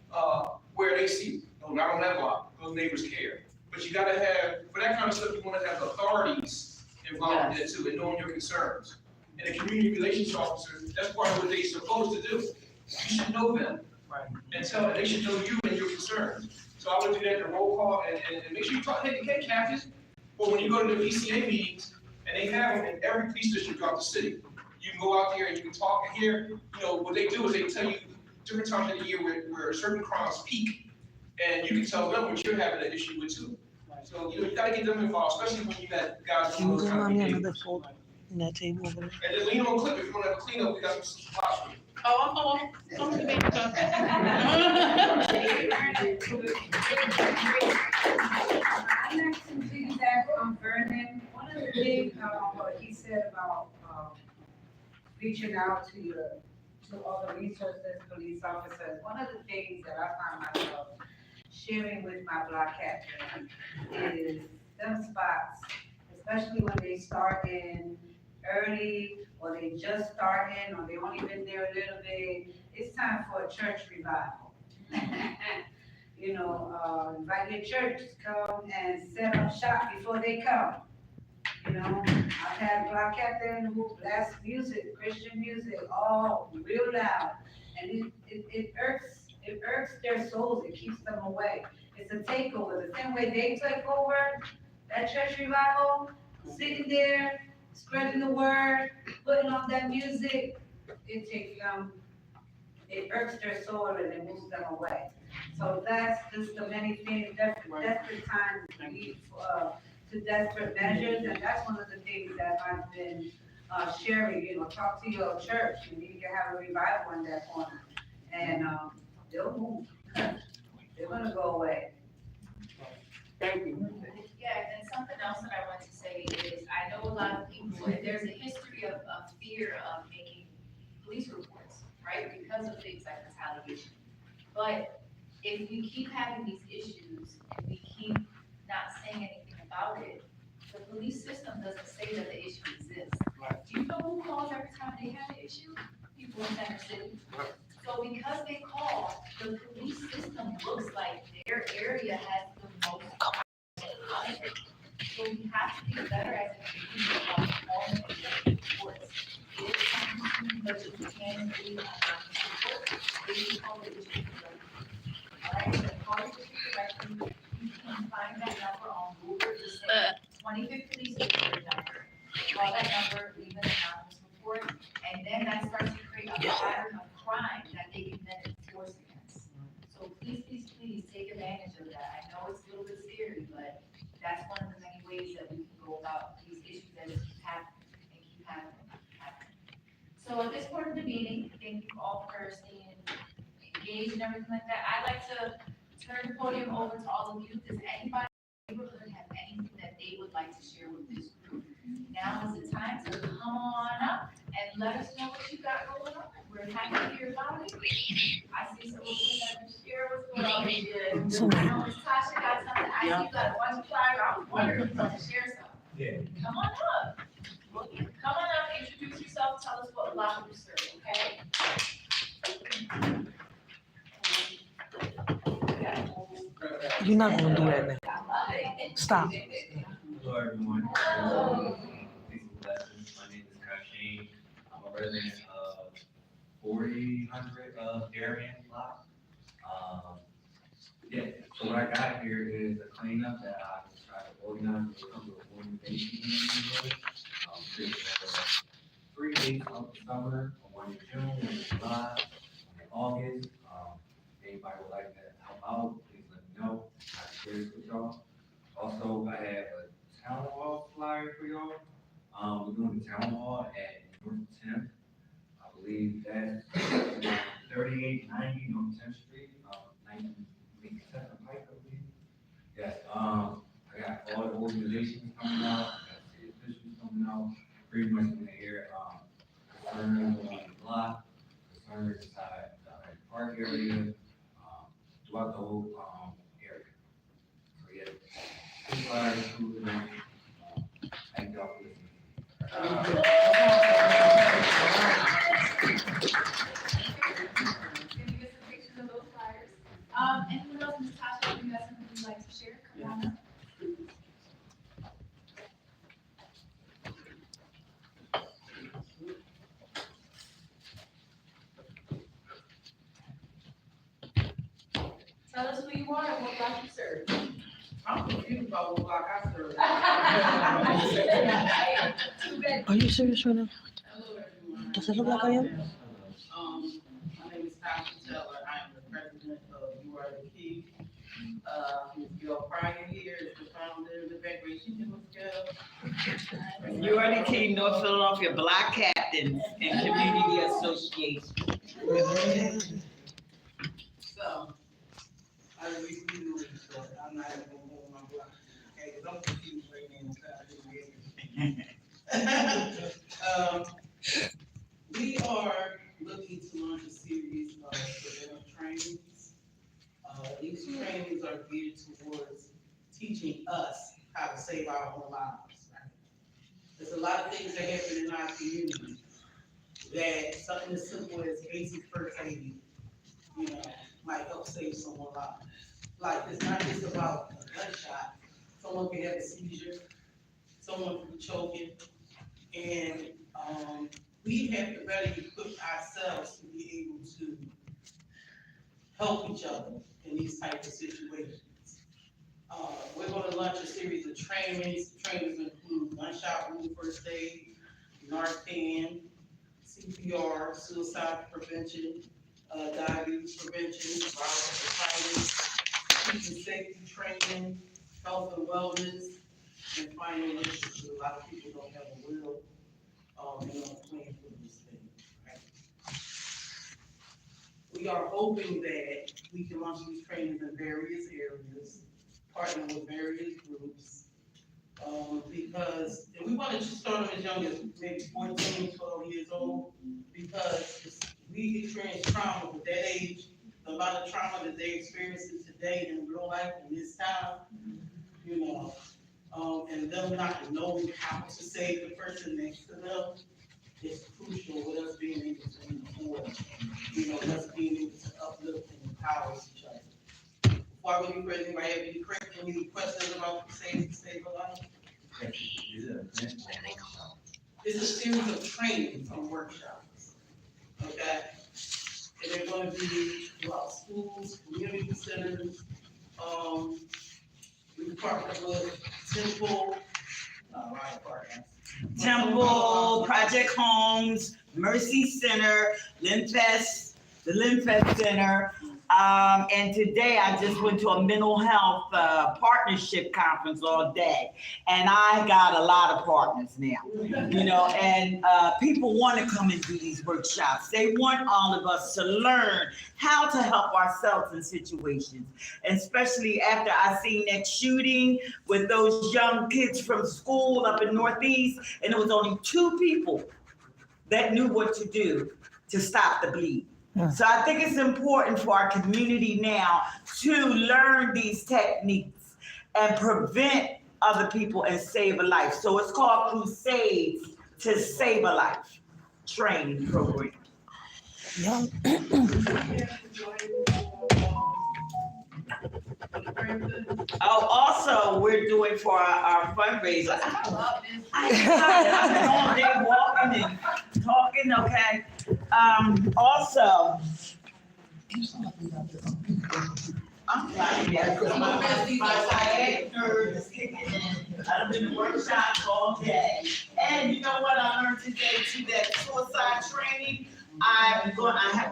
where they see, no, not on that block, those neighbors care. But you gotta have, for that kind of stuff, you wanna have authorities involved in it too, and knowing your concerns. And the community relations officer, that's part of what they're supposed to do. You should know them. Right. And they should know you and your concerns. So I would do that in the roll call, and make sure you talk, hey, captain, or when you go to the PCA meetings, and they have them in every police district throughout the city. You can go out there and you can talk and hear, what they do is they tell you different times of the year where certain crimes peak, and you can tell them what you're having an issue with too. So, you gotta get them involved, especially when you got guys Can doing you those remind kind of me behaviors. another folder in that table over there? And then lean on clip, if you wanna have a cleanup, we got some supplies for you. Oh, some of the big stuff. I'd like to piggyback on Vernon. One of the things, what he said about, reaching out to all the resources, police officers, one of the things that I find myself sharing with my block captain is them spots, especially when they start in early, or they just start in, or they only been there a little bit. It's time for a church revival. Invite your church to come and set up shop before they come. I've had block captain who blast music, Christian music, all real loud, and it irks their souls, it keeps them away. It's a takeover, the same way they take over that church revival, sitting there, spreading the word, putting on that music, it takes them, it irks their soul and it moves them away. So that's just the many things, desperate times lead to desperate measures, and that's one of the things that I've been sharing, talk to your church, and you can have a revival in that corner, and they'll move. They're gonna go away. Thank you. Yeah, and something else that I want to say is, I know a lot of people, and there's a history of fear of making police reports, right? Because of things like retaliation. But if we keep having these issues, and we keep not saying anything about it, the police system doesn't say that the issue exists. Right. Do you know who calls every time they have an issue? People in Center City. Right. So because they call, the police system looks like their area has the most. So we have to be better as a community about calling the reports. It is something that you can do report. They call it district directly. All right, so call your district directly. You can find that number on Google, just say 25th Police District number. Call that number, leave an anonymous report, and then that starts to create a pattern of crime that they can then enforce against. So please, please, please take advantage of that. I know it's a little bit scary, but that's one of the many ways that we can go about these issues that keep happening and keep happening. So at this point of the meeting, thank you all for staying engaged and everything like that. I'd like to turn the podium over to all of you. Does anybody in the neighborhood have anything that they would like to share with this group? Now is the time to come on up and let us know what you got going on. We're happy to hear about it. I see some of you that can share what's going on. I know Miss Tasha got something. I see you got one flyer. I was wondering if you want to share something. Yeah. Come on up. Come on up, introduce yourself. Foot Locker Reserve, okay? You're not gonna do that now. Stop. Hello, everyone. Hello. Peace and blessings. My name is Rasheen. I'm a resident of 4000 Darien Block. Yeah, so what I got here is a cleanup that I tried to organize with a couple of organizations. Created 3 days of the summer, one in June, one in July, one in August. Anybody would like to help out, please let me know. I'll share this with y'all. Also, I have a town hall flyer for y'all. We're doing the town hall at North 10th. I believe that's 3890 North 10th Street, 97th Pike, I believe. Yes, I got all the organizations coming out, I got the officials coming out, pretty much in the air, concerns on the block, concerns inside the park area, throughout the whole, area. So yeah, this flyer is cool, thank y'all for listening. Can you get some pictures of those flyers? Anyone else, Ms. Tasha, if you have something you'd like to share, come on up. Tell us who you are and what block you serve. I'm confused about what block I serve. Too bad. Are you serious right now? Hello, everyone. Does it look like I am? My name is Tasha Teller. I am the president of You Are the Key. Ms. Gail Pryor here is the founder of the Federation. You are the key, North Philadelphia Black Captains and Community Association. So, I review it, so I'm not even gonna move my block. Okay, 'cause I'm confused right now. We are looking to launch a series of preventive trainings. These trainings are geared towards teaching us how to save our own lives, right? There's a lot of things that happen in our community that something as simple as basic first aid, might help save someone's life. Like, it's not just about a gunshot. Someone can have a seizure, someone can be choking, and, we have to better equip ourselves to be able to help each other in these types of situations. We're gonna launch a series of trainings. Trainings include gunshot wound first aid, Narcan, CPR, suicide prevention, diabetes prevention, violence fighting, teaching safety training, health and wellness, and finances. A lot of people don't have a will, and don't plan for these things, right? We are hoping that we can launch these trainings in various areas, partner with various groups, because, and we want to just start them as young as maybe 14, 12 years old, because we experience trauma at that age, a lot of trauma that they experience today in real life in this time, and them not knowing how to save the person next to them is crucial with us being able to support, us being able to uplift and empower each other. Before I go any further, anybody have any questions about save a life? It's a series of trainings and workshops, okay? And they're gonna be throughout schools, community centers, we partner with Temple, Project Homes, Mercy Center, the Linfest Center. And today I just went to a mental health partnership conference all day. And I got a lot of partners now, and people want to come and do these workshops. They want all of us to learn how to help ourselves in situations, and especially after I seen that shooting with those young kids from school up in Northeast, and it was only 2 people that knew what to do to stop the bleed. So I think it's important for our community now to learn these techniques and prevent other people and save a life. So it's called Crusades to Save a Life. training program. Yeah. Oh, also, we're doing for our fundraiser. I've been all day walking and talking, okay? Also, I'm glad, yes, my sciatic nerve is kicking in. I've been in workshops all day. And you know what I learned today too, that suicide training,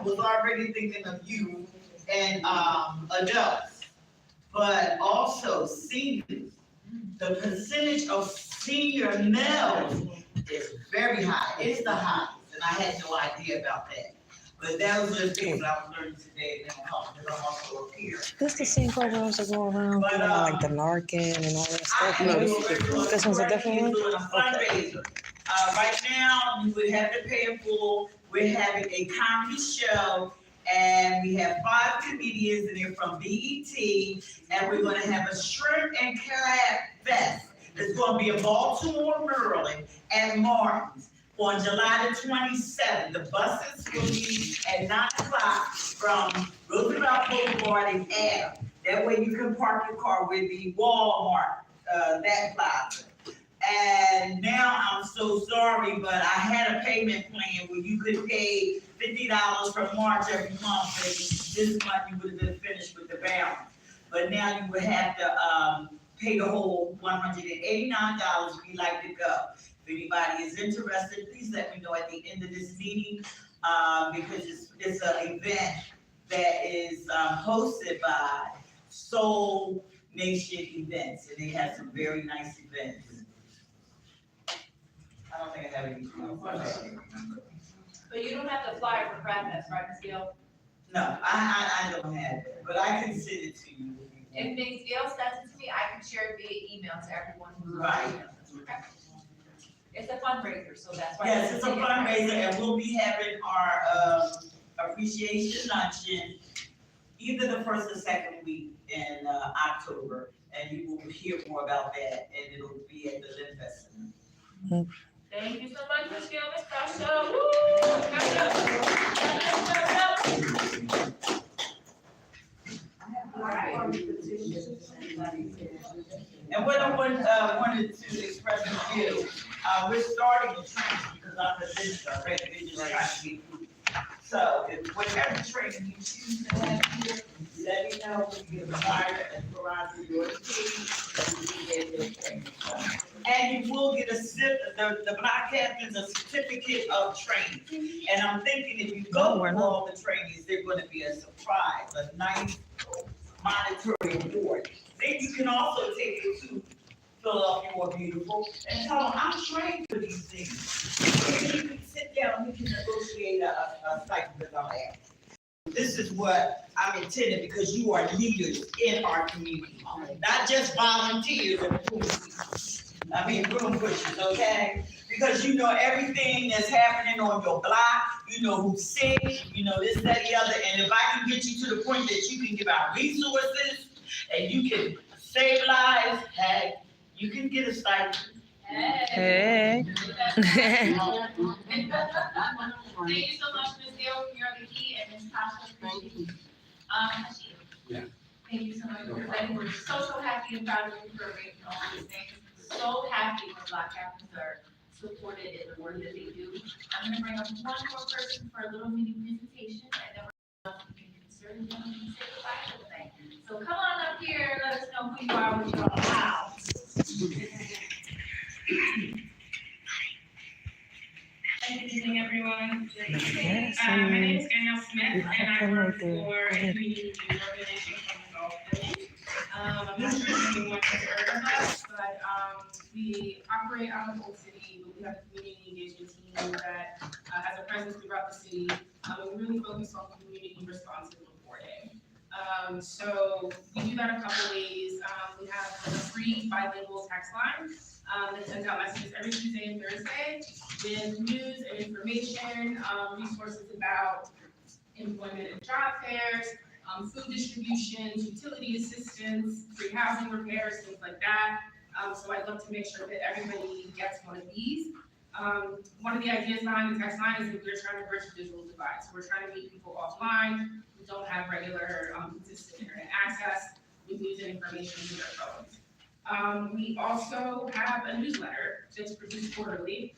was already thinking of youth and, adults, but also seniors. The percentage of senior males is very high. It's the highest, and I had no idea about that. But that was the things that I was learning today, and I'm also a peer. This the same programs that go around, But, you know, like the Narcan and all that stuff. No, This one's a different one? Doing a fundraiser. Right now, you would have to pay in full. We're having a comedy show, and we have 5 comedians, and they're from BET, and we're gonna have a shrimp and crab fest. It's gonna be in Baltimore, Maryland, at Martin's on July the 27th. The buses will be at 9 o'clock from Roosevelt Boulevard and Adam. That way you can park your car with the Walmart, that plaza. And now I'm so sorry, but I had a payment plan where you could pay $50 for March every month, and this month you would have been finished with the balance. But now you would have to, pay the whole $189 if you'd like to go. If anybody is interested, please let me know at the end of this meeting, because it's an event that is, hosted by Soul Nation Events, and they have some very nice events. I don't think I have any. But you don't have to fly for Crab Fest, right, Ms. Gill? No, I don't have it, but I can send it to you. If Ms. Gill sends it to me, I can share it via email to everyone who's. Right. Okay. It's a fundraiser, so that's why. Yes, it's a fundraiser, and we'll be having our, appreciation luncheon either the first or second week in, October, and you will hear more about that, and it'll be at the Lynn Festival. Thank you so much, Ms. Gill, Ms. Brasco. Woo! All right. And what I wanted to express to you, we're starting the training because I'm the visitor already, we're just trying to be. So if whatever training you choose to have here, let me know, we can get a flyer and provide for your team, and we can get your training. And you will get the block captains a certificate of training. And I'm thinking if you go through all the trainings, they're gonna be a surprise, a nice monetary reward. Then you can also take it to Philadelphia More Beautiful and tell them, I'm trained for these things. And you can sit down, we can negotiate a stipend with our ass. This is what I'm intending, because you are leaders in our community, not just volunteers and room pushers, okay? Because you know everything that's happening on your block, you know who's sick, you know this, that, the other, and if I can get you to the point that you can give out resources and you can save lives, hey, you can get a stipend. Hey. Thank you so much, Ms. Gill, you're the key, and Ms. Tasha. Thank you. Yeah. Thank you so much for presenting. We're so happy and proud of you for making all these things. So happy when Black captains are supported in the work that they do. I'm gonna bring up one more person for a little mini presentation, and then we're going to be concerned and say goodbye for the night. So come on up here and let us know who you are, what you're all about. Good evening, everyone. Yes, My name is Danielle Smith, and I work there. for a community organization called the Gulf Village. I'm not sure if anyone has heard of us, but we operate out of Old City, but we have a community engagement team that has a presence throughout the city. We really focus on community responsive reporting. So we do that a couple ways. We have a free bilingual text line that sends out messages every Tuesday and Thursday with news and information, resources about employment and job fairs, food distributions, utility assistance, free housing repairs, things like that. So I'd love to make sure that everybody gets one of these. One of the ideas behind the text line is that we're trying to bridge the digital divide. So we're trying to meet people offline who don't have regular, consistent internet access with news and information to their phones. We also have a newsletter that's produced quarterly.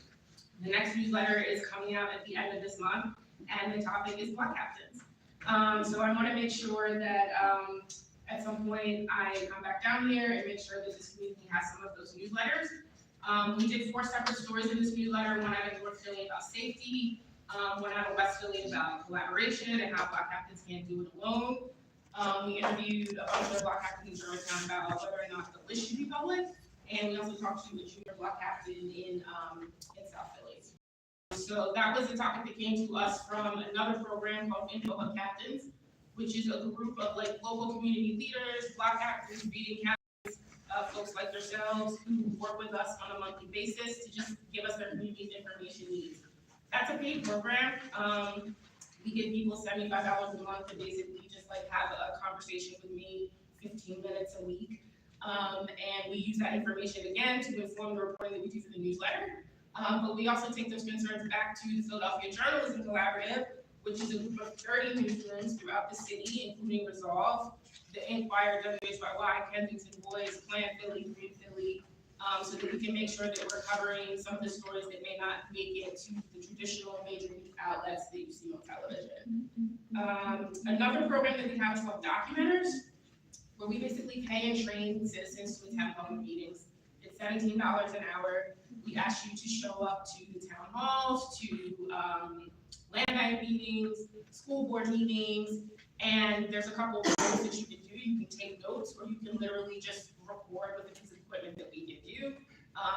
The next newsletter is coming out at the end of this month, and the topic is Black captains. So I want to make sure that at some point I come back down here and make sure that this community has some of those newsletters. We did 4 separate stories in this newsletter, one out of North Philly about safety, one out of West Philly about collaboration and how Black captains can't do it alone. We interviewed a bunch of Black captains in Germantown about whether or not the list should be public, and we also talked to a junior Black captain in South Philly. So that was the topic that came to us from another program called Info Hub Captains, which is a group of like local community leaders, Black captains, reading captains, folks like yourselves who work with us on a monthly basis to just give us their community's information needs. That's a paid program. We give people $75 a month to basically just like have a conversation with me 15 minutes a week. And we use that information again to inform the reporting that we do for the newsletter. But we also take those concerns back to the Philadelphia Journalism Collaborative, which is a group of 30 newsrooms throughout the city, including Resolve, the Inquirer, WHYY, Kensington Boys, Plan Philly, Green Philly, so that we can make sure that we're covering some of the stories that may not make it to the traditional major news outlets that you see on television. Another program that we have is called Documenters, where we basically pay and train citizens to attend public meetings. It's $17 an hour. We ask you to show up to the town halls, to land bank meetings, school board meetings, and there's a couple of ways that you can do. You can take notes, or you can literally just record with the piece of equipment that we give you.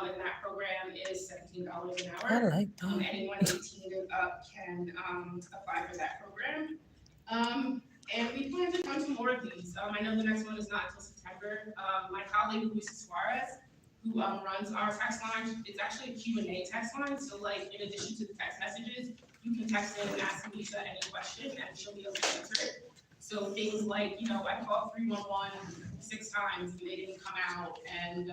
And that program is $17 an hour. I like that. Anyone 18 and up can apply for that program. And we plan to run some more of these. I know the next one is not until September. My colleague, Luis Suarez, who runs our text line, it's actually a Q&A text line. So like, in addition to the text messages, you can text in and ask Lisa any question and she'll be able to answer it. So things like, you know, I called 311 6 times and they didn't come out and,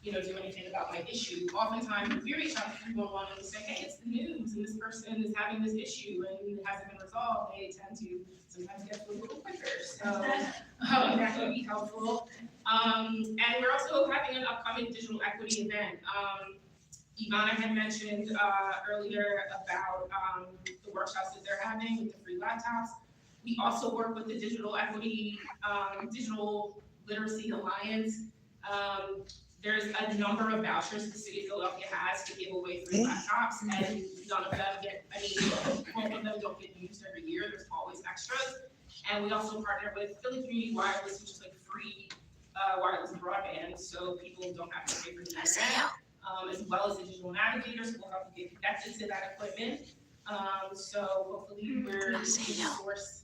you know, do anything about my issue. Oftentimes, we reach out to 311 and we say, hey, it's the news and this person is having this issue and it hasn't been resolved. They tend to sometimes get to a little quicker. So that would be helpful. And we're also having an upcoming digital equity event. Ivana had mentioned earlier about the workshops that they're having with the free laptops. We also work with the Digital Equity, Digital Literacy Alliance. There's a number of vouchers the city of Philadelphia has to give away free laptops, and none of them get, I mean, most of them don't get used every year. There's always extras. And we also partner with Philly Community Wireless, which is like free wireless broadband, so people don't have to pay for the internet. As well as the digital navigators will help you get connected to that equipment. So hopefully we're able to source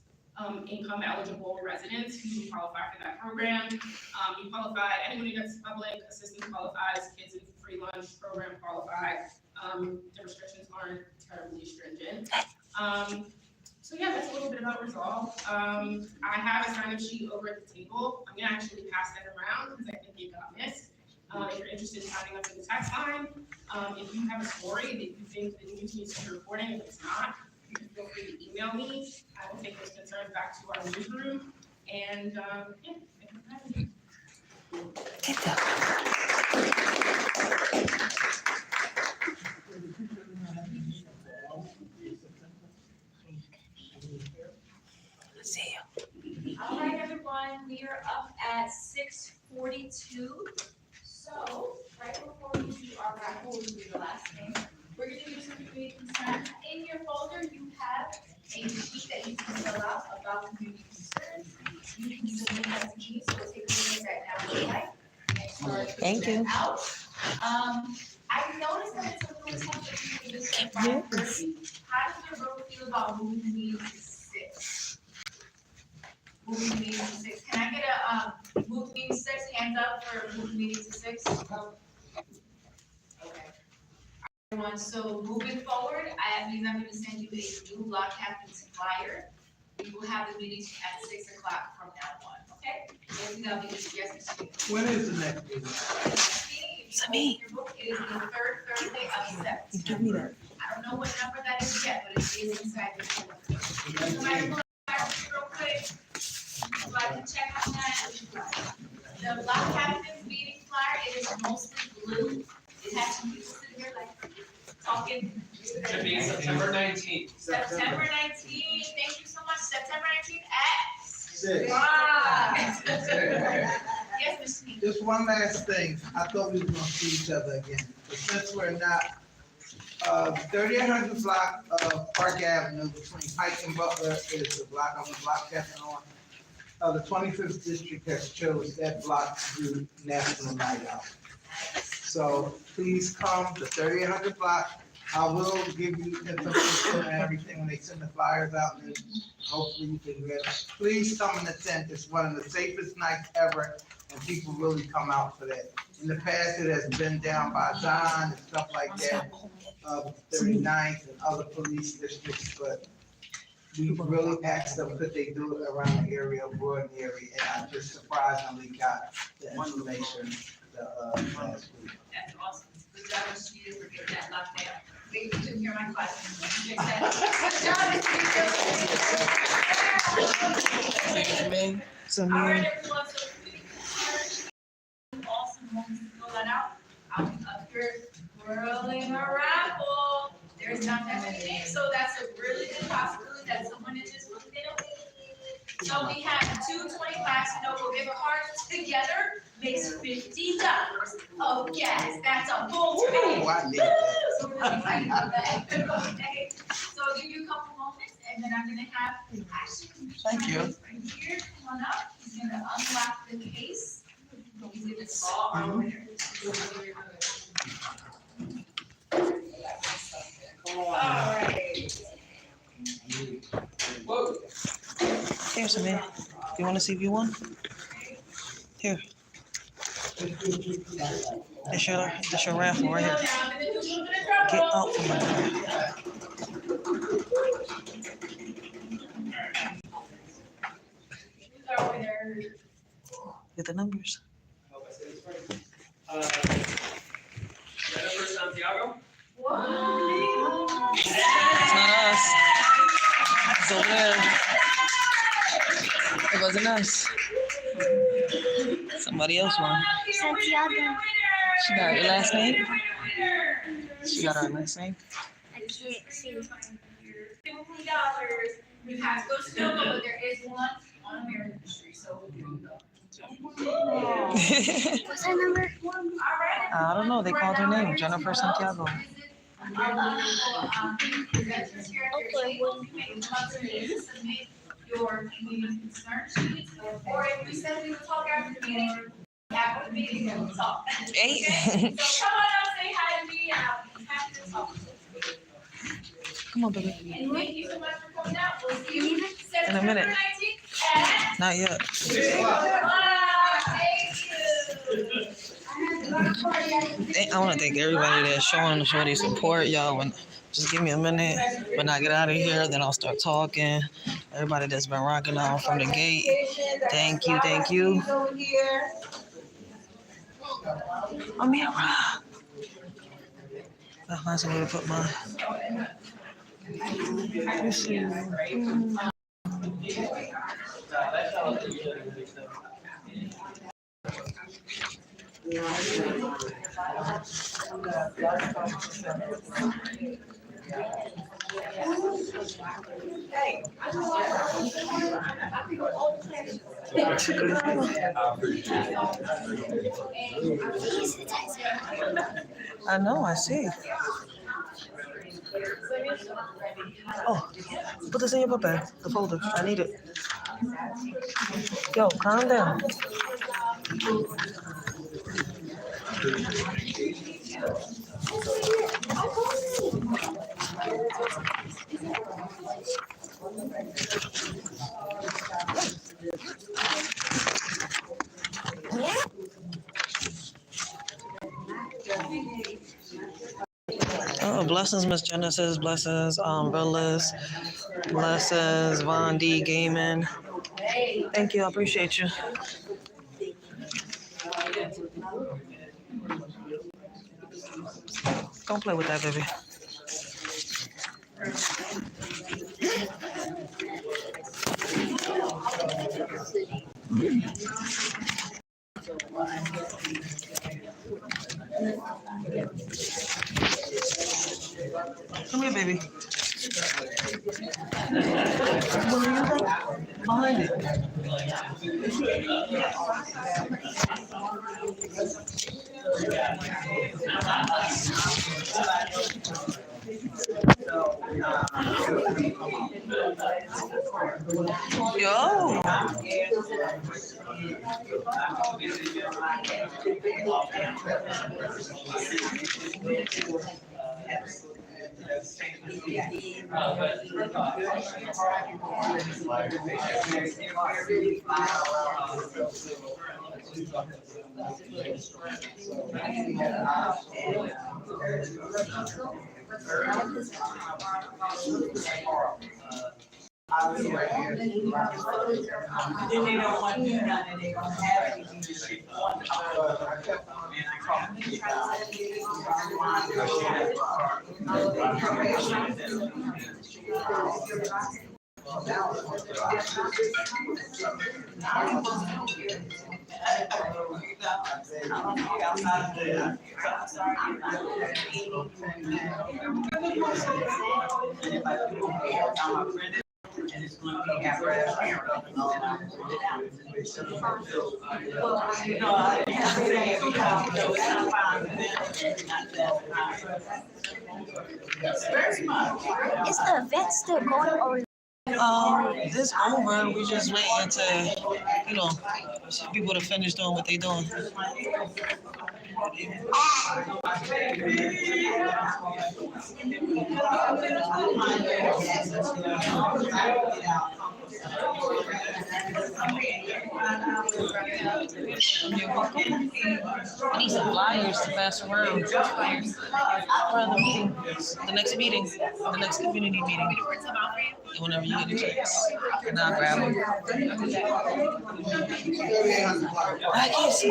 income eligible residents who qualify for that program. You qualify, anyone who gets public assistance qualifies, kids in free lunch program qualify. The restrictions aren't terribly stringent. So yeah, that's a little bit about Resolve. I have a sign-up sheet over at the table. I'm gonna actually pass that around because I think it got missed. If you're interested in signing up for the text line, if you have a story that you think the news needs to be reporting, if it's not, you can feel free to email me. I will take those concerns back to our newsroom. And yeah, thank you. All right, everyone, we are up at 6:42. So, right before we do our raffle, which will be the last thing, we're gonna do some community concerns. In your folder, you have a sheet that you can fill out about community concerns. You can submit that to me, so we'll take a look right now, okay? And start Thank filling you. that out. I noticed that it's a little tough to do this at 5:30. How does your group feel about moving the meeting to 6? Moving the meeting to 6. Can I get a move the meeting to 6? Hands up for move the meeting to 6. Okay. Everyone, so moving forward, I'm going to send you a new block captain's flyer. We will have the meetings at 6 o'clock from now on. Okay? Maybe that'll be easier. When is the next meeting? to me. Your book is the third Thursday of September. Give me that. I don't know what number that is yet, but it is inside your book. Somebody look back real quick, so I can check on that. The Black Captain's meeting flyer, it is mostly blue. It has some people sitting here like talking. Should be September 19th. September 19th, thank you so much, September 19th at 6. 5. Yes, Mr. Neal. Just one last thing, I thought we were gonna see each other again, but since we're not, 3800 block of Park Avenue between Pike and Butler is the block I'm the block captain on. The 25th district has chose that block to do National Night Out. So please come to 3800 block. I will give you information and everything when they send the flyers out, and hopefully you can get it. Please come and attend. It's one of the safest nights ever, and people really come out for that. In the past, it has been down by John and stuff like that, 39th and other police districts, but we really asked them, could they do it around the area of Gordon area, and I just surprisingly got the information last week. That's awesome. Good job, Mr. Neal, for getting that locked down. Maybe you didn't hear my question. Good job, Mr. Neal. So All right, me, everyone, so we awesome moments to fill that out. I'll be up here twirling a raffle. There's not that many names, so that's a really good possibility that someone in this room did it. So we have 225, we'll give a card together, makes $50 of gas. That's a full tank. Ooh, I need that. So we're really excited about that. Okay, so I'll give you a couple moments, and then I'm gonna have Ashton. Thank you. Right here, come on up. He's gonna unlock the case. He's gonna draw our winner. All right. here, Samir. You want to see if you won? Here. It's your raffle right here. Get out from my door. Get the numbers. I hope I say this right. Jennifer Santiago. It's not us. It's over there. It wasn't us. Somebody else won. Santiago. She got your last name? She got our last name? I can't see. $50. We have to go still, but there is one on American Street, so here we go. What's her number? All right. I don't know. They called her name, Jennifer Santiago. Our wonderful presenters here at your table. You may come to submit your community concern sheets, or if we said we would talk after the meeting, then we'll talk. Hey. Okay? So come on up, say hi to me, and I'll be happy to talk. Come on, baby. And thank you so much for coming out. We'll see you In a September minute. 19th at Not yet. 6 Thank you. I want to thank everybody that's showing shorty support, y'all. And just give me a minute. When I get out of here, then I'll start talking. Everybody that's been rocking out from the gate. Thank you, thank you. Amira. I'll find somewhere to put my. Let's see. I know, I see. Oh, put this in your book bag, the folder. I need it. Yo, calm down. Oh, blessings, Miss Genesis. Blessings, Villas. Blessings, Von D Gaming. Thank you. I appreciate you. Don't play with that, baby. Come here, baby. Behind it. Yo. Then they don't want to do nothing, they gonna have to do shit. And it's going to be after Is the event still going or? It's over. We just waiting to, people to finish doing what they doing. I need some flyers to pass around. For the meeting, the next meeting, the next community meeting. Whenever you get a chance, and I'll grab them. I can't see.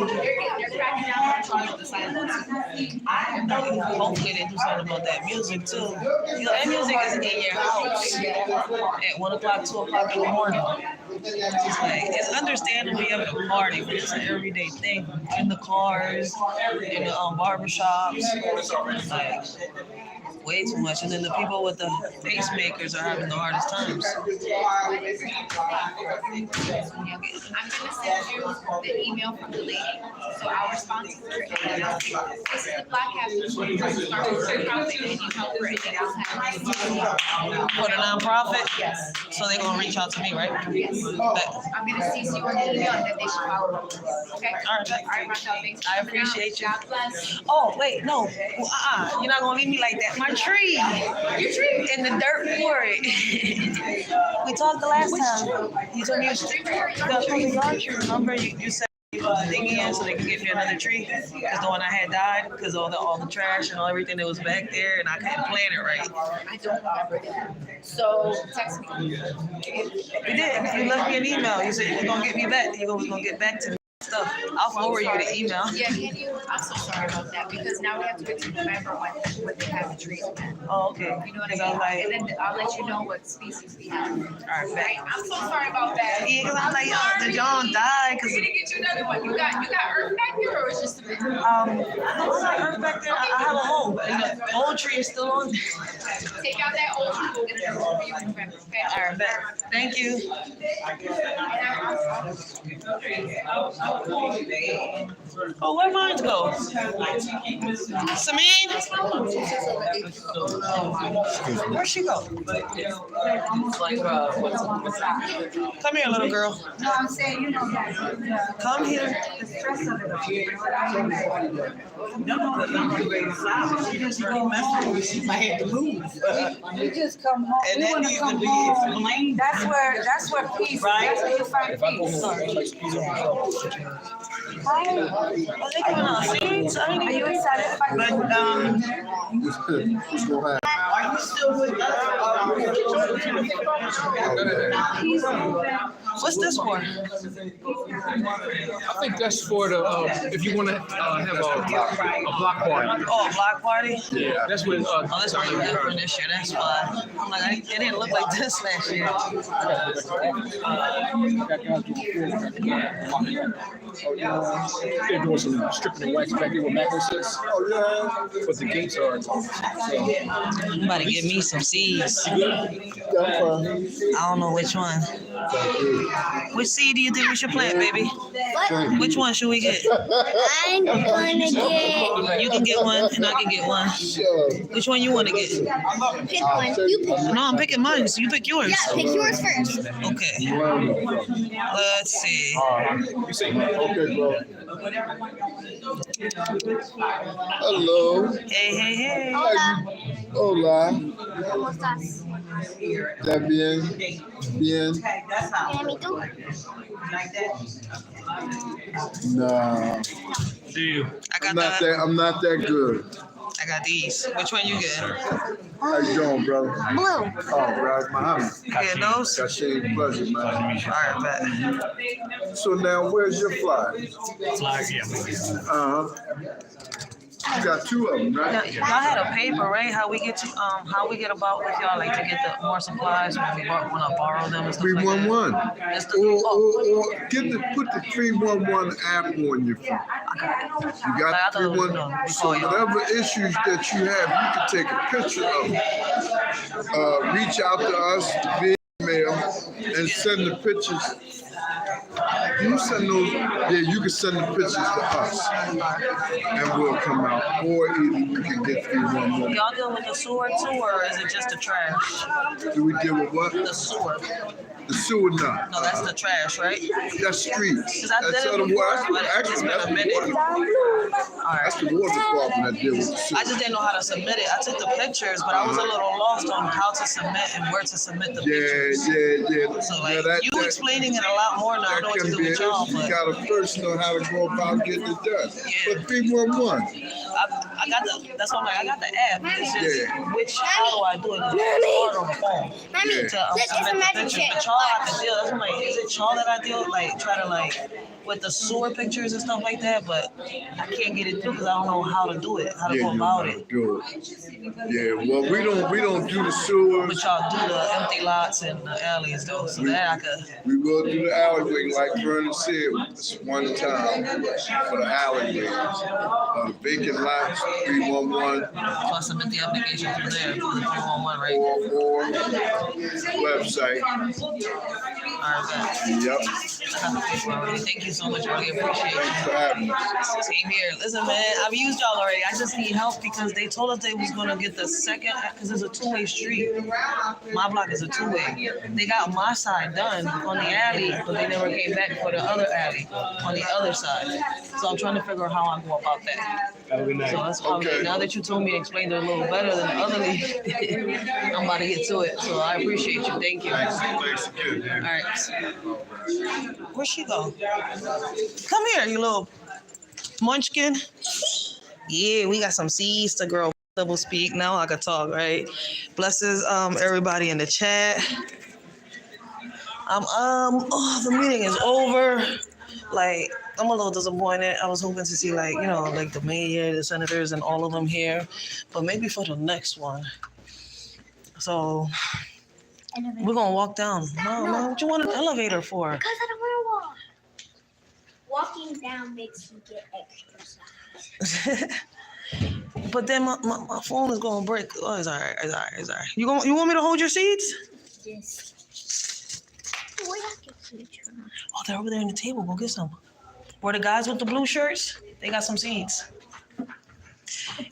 Hopefully they do something about that music too. That music is in your house at 1 o'clock, 2 o'clock in the morning. It's understandable you have a party, but it's an everyday thing in the cars, in the barbershops, way too much. And then the people with the pacemakers are having the hardest times. I'm gonna send you the email from the lady, so I'll respond to her. And I'll say, this is the Black Habit, start with your profit, and you help her, and then I'll have you. For the nonprofit? Yes. So they're gonna reach out to me, right? Yes. I'm gonna CC you on the email, and then they should follow up. Okay? All right. Racheal, thanks. I appreciate you. God bless. Oh, wait, no. You're not gonna leave me like that. My tree. Your tree? In the dirt for it. We talked the last time. You told me the yard tree. Remember, you said you put the thing in so they could get me another tree? Because the one I had died because all the trash and everything that was back there, and I couldn't plant it right. I don't remember that. So text me. You did. You left me an email. You said you were gonna get me back. You was gonna get back to me. Stuff. I'll forward you the email. Yeah, can you? I'm so sorry about that because now we have to wait till November when they have the trees in. Oh, okay. You know what I mean? And then I'll let you know what species we have. All right. I'm so sorry about that. Yeah, because I'm like, did John die? We're gonna get you another one. You got earth back there, or it's just a bit? I don't have earth back there. I have a hole, and the old tree is still on. Take out that old tree. We'll get it for you in November. Okay? All right, bet. Thank you. Oh, where mine go? Samin? Where'd she go? Come here, little girl. No, I'm saying, you know, that Come here. the stress of it all. You know what I mean? You just go home. I had to move. You just come home. And We that wanna needs come to be home. explained. That's where peace, that's where you find peace. Are they coming out seeds? Are you excited about But, are you still with us? He's moving. What's this for? I think that's for the, if you want to have a block party. Oh, a block party? Yeah. That's what, Oh, this one look different this year. That's why. I'm like, it didn't look like this last year. They're doing some stripping and waxing back there with necklaces. Oh, yeah. But the gates are. I'm about to give me some seeds. I don't know which one. Which seed do you think we should plant, baby? What? Which one should we get? I'm gonna get. You can get one, and I can get one. Which one you want to get? Pick one. You pick. No, I'm picking mine, so you pick yours. Yeah, pick yours first. Okay. Let's see. Okay, bro. Hello. Hey. Hola. ¿Cómo estás? ¿Está bien? Bien. Bien, ¿y tú? Nah. I'm not that good. I got these. Which one you get? How you doing, brother? Blue. Oh, Raj Muhammad. You get those? Kashin, pleasure, man. All right, bet. So now, where's your flag? Flag, yeah. You got two of them, Now, right? y'all had a paper, right? How we get about with y'all, like to get the more supplies when we want to borrow them and stuff like that. 311. That's the, Or put the 311 app on your phone. You got 311. So whatever issues that you have, you can take a picture of them. Reach out to us via email and send the pictures. You send those, you can send the pictures to us, and we'll come out. Or either you can get 311. y'all deal with the sewer too, or is it just the trash? Do we deal with what? The sewer. The sewer, no. No, that's the trash, right? That's streets. Because I That's did it the before, water. but it's Actually, been that's a the minute. water. All That's right. the water department that deals with the sewer. I just didn't know how to submit it. I took the pictures, but I was a little lost on how to submit and where to submit the pictures. Yeah. So like you explaining it a lot more now. I know what to That do can be with an y'all, issue. You but gotta first know how to go about getting it done. Yeah. But 311. I got the. That's what I'm like. I got the app. It's just how do I do it? It's hard on the phone. Mommy, Yeah. To this is a submit the magic pictures, trick. but y'all have to deal. That's what I'm like. Is it y'all that I deal like try to like with the sewer pictures and stuff like that? But I can't get it through because I don't know how to do it, how to go you about know, it. do it. Yeah, well, we don't do the sewers. But y'all do the empty lots and the alleys though, so that I could. We will do the alleyway, like Vernon said, it's one time for the alleyway. The vacant lots, 311, So I submit the application through there, through the 311, right? or website. All right, bet. Yep. I got the paper already. Thank you so much. I really appreciate Thanks it. for having us. Same here. Listen, man, I've used y'all already. I just need help because they told us they was gonna get the second, because it's a two-way street. My block is a two-way. They got my side done on the alley, but they never came back for the other alley on the other side. So I'm trying to figure out how I go about that. Have a good night. So that's why Okay. now that you told me to explain it a little better than the other lady, I'm about to get to it. So I appreciate you. Thank you. Thanks again. All right. Where'd she go? Come here, you little munchkin. Yeah, we got some seeds to grow. Double speak. Now I can talk, right? Blesses everybody in the chat. The meeting is over. Like, I'm a little disappointed. I was hoping to see like the mayor, the senators, and all of them here, but maybe for the next one. So we're gonna walk down. No, what you want an elevator for? Because I don't want to walk. Walking down makes you get exercise. But then my phone is gonna break. Oh, it's all right. You want me to hold your seeds? Yes. Where did I get seeds from? Oh, they're over there on the table. Go get some. Where the guys with the blue shirts? They got some seeds.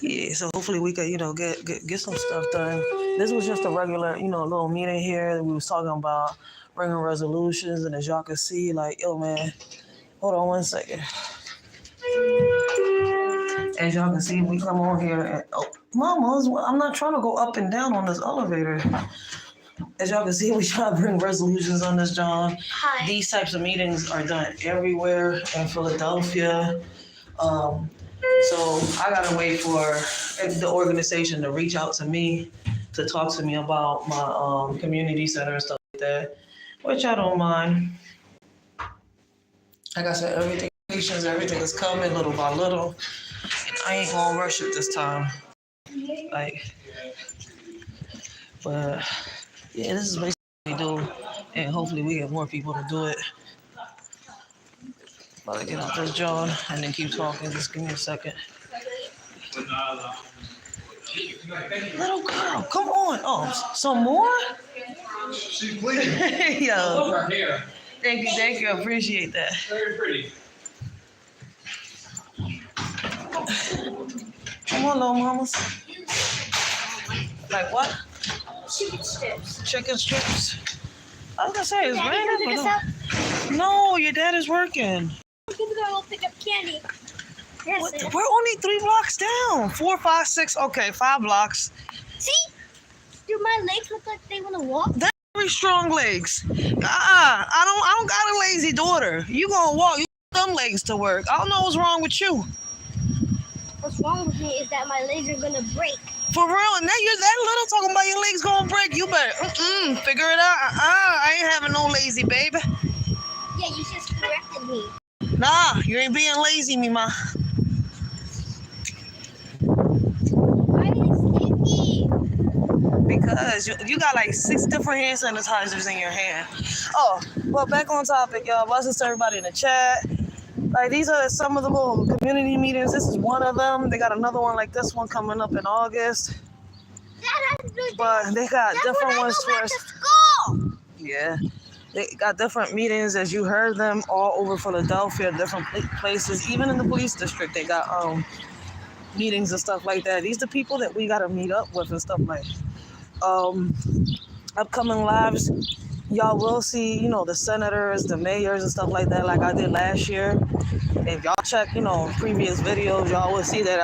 Yeah, so hopefully we could, get some stuff done. This was just a regular, little meeting here that we was talking about bringing resolutions, and as y'all can see, like, yo, man, hold on one second. As y'all can see, we come on here and, Mama, I'm not trying to go up and down on this elevator. As y'all can see, we try to bring resolutions on this, John. Hi. These types of meetings are done everywhere in Philadelphia. So I gotta wait for the organization to reach out to me to talk to me about my community center and stuff like that, which I don't mind. Like I said, everything is coming little by little. I ain't gonna rush it this time. Like, but yeah, this is basically what we do, and hopefully we get more people to do it. But get out this John and then keep talking. Just give me a second. Little girl, come on. Oh, some more? She's bleeding. Yo. I love her hair. Thank you. I appreciate that. Very pretty. Come on, little mamas. Like what? Chicken strips. Chicken strips. I was gonna say, it's Daddy, come pick us random. up. No, your dad is working. I'm gonna go pick up candy. Yes, sir. We're only 3 blocks down. 4, 5, 6. Okay, 5 blocks. See? Do my legs look like they want to walk? That's very strong legs. I don't got a lazy daughter. You gonna walk? You got them legs to work. I don't know what's wrong with you. What's wrong with me is that my legs are gonna break. For real, and now you're that little talking about your legs gonna break. You better figure it out. I ain't having no lazy, baby. Yeah, you just corrected me. Nah, you ain't being lazy, me ma. Why are you sticky? Because you got like 6 different hand sanitizers in your hand. Oh, well, back on topic, y'all. Blessings to everybody in the chat. Like, these are some of the little community meetings. This is one of them. They got another one like this one coming up in August. But they got different ones for us. School. Yeah. They got different meetings, as you heard them, all over Philadelphia, different places. Even in the police district, they got meetings and stuff like that. These are the people that we got to meet up with and stuff like upcoming lives. Y'all will see, the senators, the mayors and stuff like that, like I did last year. If y'all check, previous videos, y'all will see that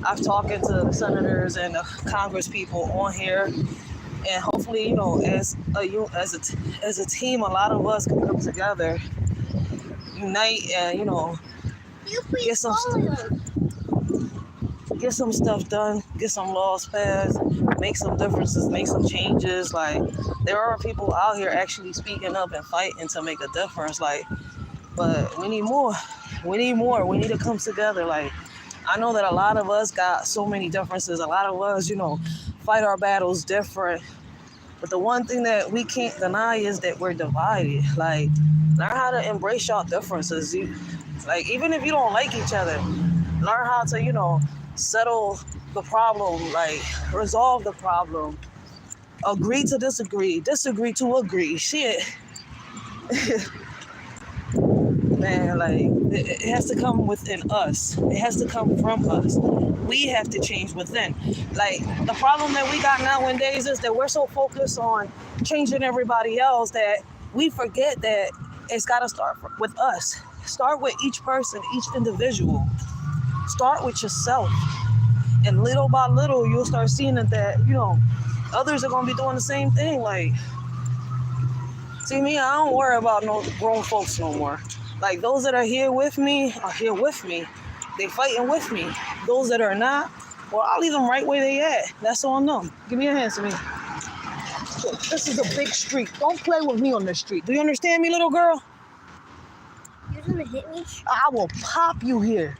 I've talked to the senators and the Congress people on here. And hopefully, as a team, a lot of us can come together, unite, and get some stuff done, get some laws passed, make some differences, make some changes. Like, there are people out here actually speaking up and fighting to make a difference. Like, but we need more. We need to come together. Like, I know that a lot of us got so many differences. A lot of us, fight our battles different. But the one thing that we can't deny is that we're divided. Like, learn how to embrace y'all differences. Like, even if you don't like each other, learn how to, settle the problem, like, resolve the problem. Agree to disagree to agree. Shit. Man, like, it has to come within us. It has to come from us. We have to change within. Like, the problem that we got nowadays is that we're so focused on changing everybody else that we forget that it's got to start with us. Start with each person, each individual. Start with yourself. And little by little, you'll start seeing that, others are going to be doing the same thing. Like, see me, I don't worry about no grown folks no more. Like, those that are here with me are here with me. They fighting with me. Those that are not, well, I'll leave them right where they at. That's on them. Give me a hand to me. Look, this is a big street. Don't play with me on this street. Do you understand me, little girl? You're gonna hit me? I will pop you here.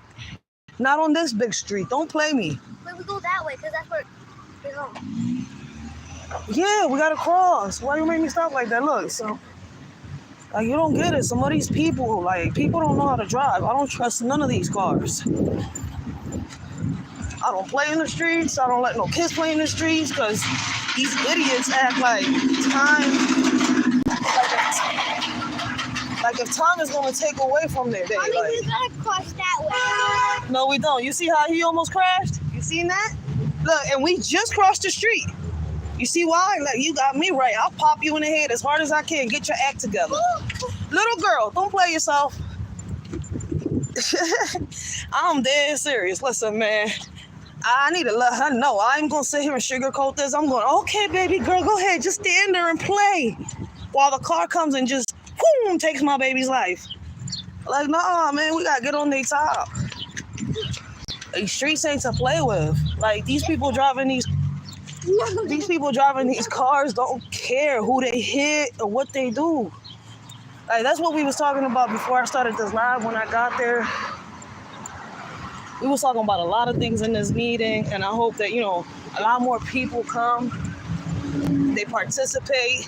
Not on this big street. Don't play me. Wait, we go that way, because that's where we go. Yeah, we gotta cross. Why you make me stop like that? Look, so, like, you don't get it. Some of these people, people don't know how to drive. I don't trust none of these cars. I don't play in the streets. I don't let no kids play in the streets, because these idiots act like time, like if time is gonna take away from their day. Mommy, Like, we gotta cross that way. no, we don't. You see how he almost crashed? You seen that? Look, and we just crossed the street. You see why? Like, you got me right. I'll pop you in the head as hard as I can. Get your act together. Little girl, don't play yourself. I'm dead serious. Listen, man. I need to let her know. I ain't going to sit here and sugarcoat this. I'm going, okay, baby girl, go ahead. Just stand there and play while the car comes and just, boom, takes my baby's life. Like, nah, man, we got to get on their top. These streets ain't to play with. Like, these people driving these cars don't care who they hit or what they do. Like, that's what we was talking about before I started this live. When I got there, we was talking about a lot of things in this meeting, and I hope that, you know, a lot more people come, they participate.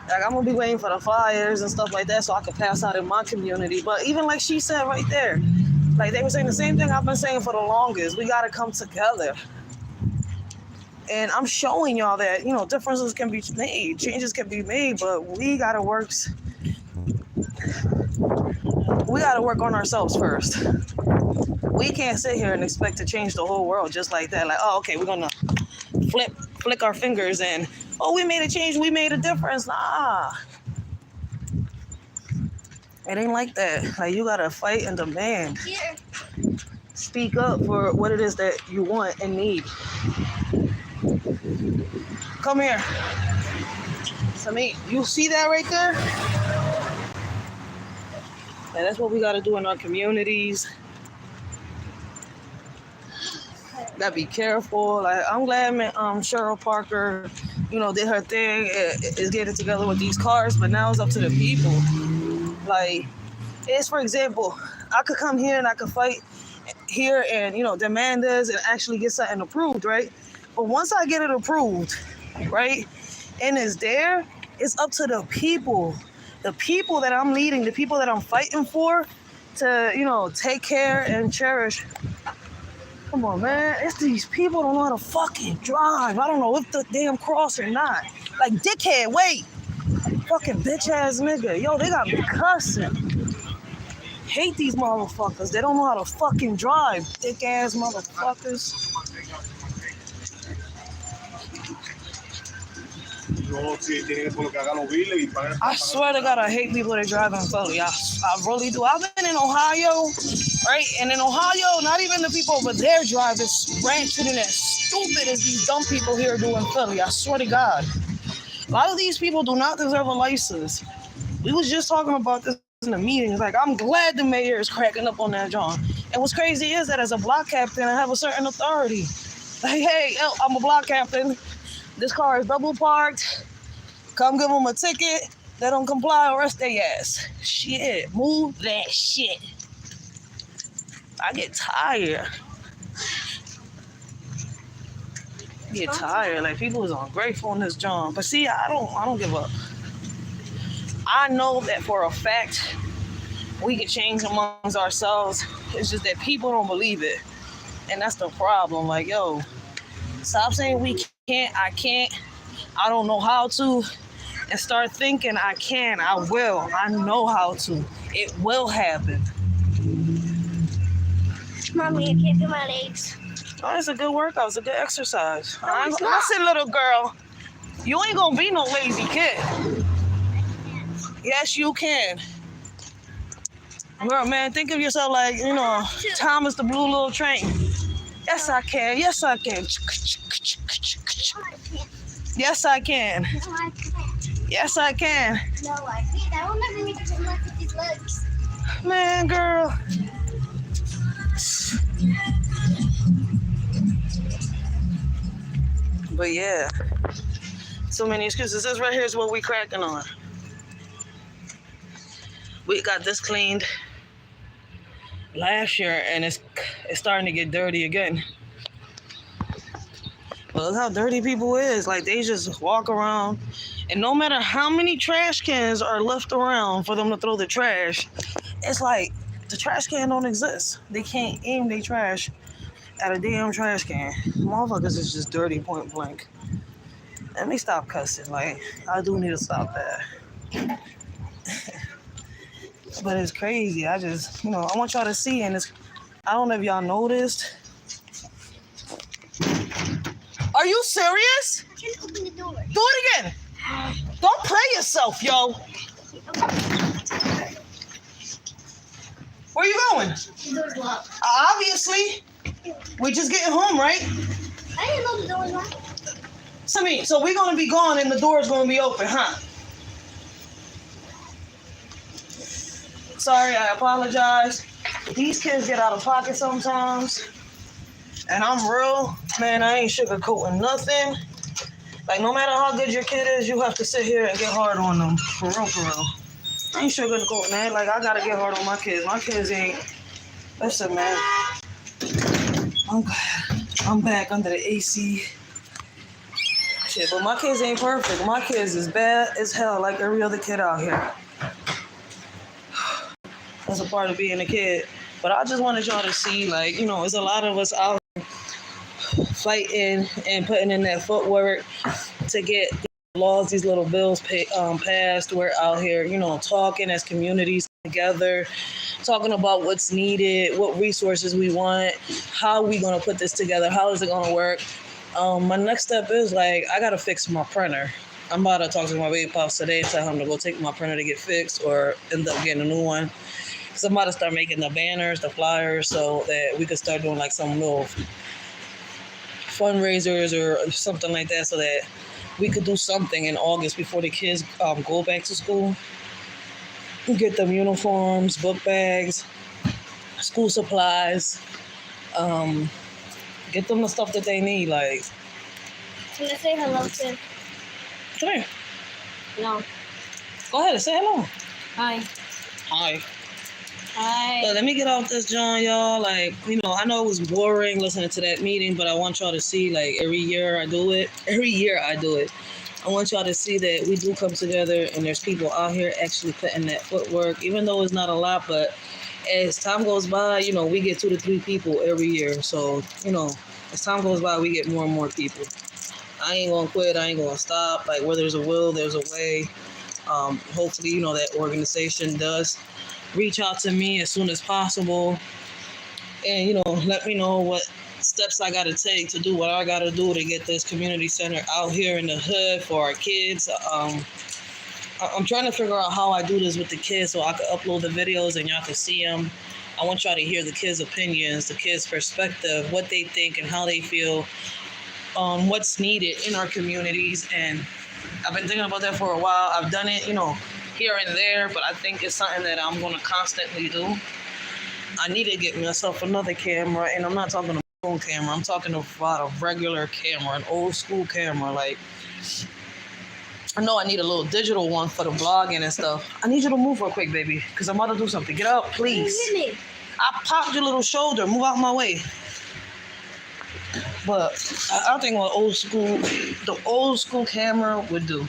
Like, I'm gonna be waiting for the flyers and stuff like that so I can pass out in my community. But even like she said right there, like they were saying the same thing I've been saying for the longest. We gotta come together. And I'm showing y'all that, you know, differences can be made, changes can be made, but we gotta work on ourselves first. We can't sit here and expect to change the whole world just like that. Like, oh, okay, we're gonna flick our fingers and, oh, we made a change, we made a difference. Nah. It ain't like that. Like, you gotta fight and demand. Speak up for what it is that you want and need. Come here. Samit, you see that right there? And that's what we gotta do in our communities. Gotta be careful. Like, I'm glad Cheryl Parker, you know, did her thing, is getting together with these cars, but now it's up to the people. Like, it's, for example, I could come here and I could fight here and, you know, demand this and actually get something approved, right? But once I get it approved, right, and it's there, it's up to the people that I'm leading, the people that I'm fighting for, to, you know, take care and cherish. Come on, man. It's these people don't know how to fucking drive. I don't know if the damn cross or not. Like, dickhead, wait. Fucking bitch ass nigga. Yo, they got me cussing. Hate these motherfuckers. They don't know how to fucking drive. Dick ass motherfuckers. I swear to God, I hate people that drive in Philly. I really do. I've been in Ohio, right? And in Ohio, not even the people over there drive as rancid and as stupid as these dumb people here do in Philly. I swear to God. A lot of these people do not deserve a license. We was just talking about this in the meetings. Like, I'm glad the mayor is cracking up on that, John. And what's crazy is that as a block captain, I have a certain authority. Like, hey, I'm a block captain. This car is double parked. Come give them a ticket. They don't comply, arrest their ass. Shit, move that shit. I get tired. Like, people is ungrateful in this job. But see, I don't give up. I know that for a fact we can change amongst ourselves. It's just that people don't believe it. And that's the problem. Like, yo, stop saying we can't, I can't, I don't know how to, and start thinking I can, I will, I know how to. It will happen. Mommy, I can't feel my legs. Oh, it's a good workout. It's a good exercise. Listen, little girl, you ain't gonna be no lazy kid. Yes, you can. Girl, man, think of yourself like, you know, Thomas the Blue Little Train. Yes, I can. Yes, I can. Yes, I can. No, I can't. Yes, I can. No, I can't. I will never make it to left with these legs. Man, girl. But yeah, so many excuses. This right here is what we cracking on. We got this cleaned last year, and it's starting to get dirty again. But look how dirty people is. Like, they just walk around, and no matter how many trash cans are left around for them to throw the trash, it's like the trash can don't exist. They can't aim their trash at a damn trash can. Motherfuckers is just dirty, point blank. Let me stop cussing. Like, I do need to stop that. But it's crazy. I just, I want y'all to see, and I don't know if y'all noticed. Are you serious? I can't open the door. Do it again. Don't play yourself, yo. Where you going? The door's locked. Obviously. We're just getting home, right? I didn't know the door was locked. Sammy, so we're going to be gone and the door's going to be open, huh? Sorry, I apologize. These kids get out of pocket sometimes. And I'm real. Man, I ain't sugarcoating nothing. Like, no matter how good your kid is, you have to sit here and get hard on them. For real, for real. I ain't sugarcoating that. Like, I gotta get hard on my kids. My kids ain't. Listen, man. I'm back under the AC. Shit, but my kids ain't perfect. My kids is bad as hell, like every other kid out here. That's a part of being a kid. But I just wanted y'all to see, like, you know, there's a lot of us out here fighting and putting in that footwork to get laws, these little bills passed. We're out here, you know, talking as communities together, talking about what's needed, what resources we want, how we gonna put this together, how is it gonna work. My next step is, like, I gotta fix my printer. I'm about to talk to my baby pops today and tell him to go take my printer to get fixed or end up getting a new one. So I'm about to start making the banners, the flyers, so that we could start doing like some little fundraisers or something like that, so that we could do something in August before the kids go back to school. Get them uniforms, book bags, school supplies, get them the stuff that they need. Like, Can I say hello to? come here. No. Go ahead and say hello. Hi. Hi. Hi. But let me get off this, John, y'all. Like, you know, I know it was boring listening to that meeting, but I want y'all to see, like, every year I do it. I want y'all to see that we do come together and there's people out here actually putting that footwork, even though it's not a lot, but as time goes by, you know, we get 2 to 3 people every year. So, you know, as time goes by, we get more and more people. I ain't gonna quit. I ain't gonna stop. Like, where there's a will, there's a way. Hopefully, you know, that organization does reach out to me as soon as possible and, you know, let me know what steps I got to take to do what I got to do to get this community center out here in the hood for our kids. I'm trying to figure out how I do this with the kids so I can upload the videos and y'all can see them. I want y'all to hear the kids' opinions, the kids' perspective, what they think and how they feel, what's needed in our communities. And I've been thinking about that for a while. I've done it, you know, here and there, but I think it's something that I'm going to constantly do. I need to get myself another camera, and I'm not talking about a phone camera. I'm talking about a regular camera, an old school camera. Like, I know I need a little digital one for the vlogging and stuff. I need you to move real quick, baby, because I'm about to do something. Get up, please. I popped your little shoulder. Move out my way. But I think what the old school camera would do.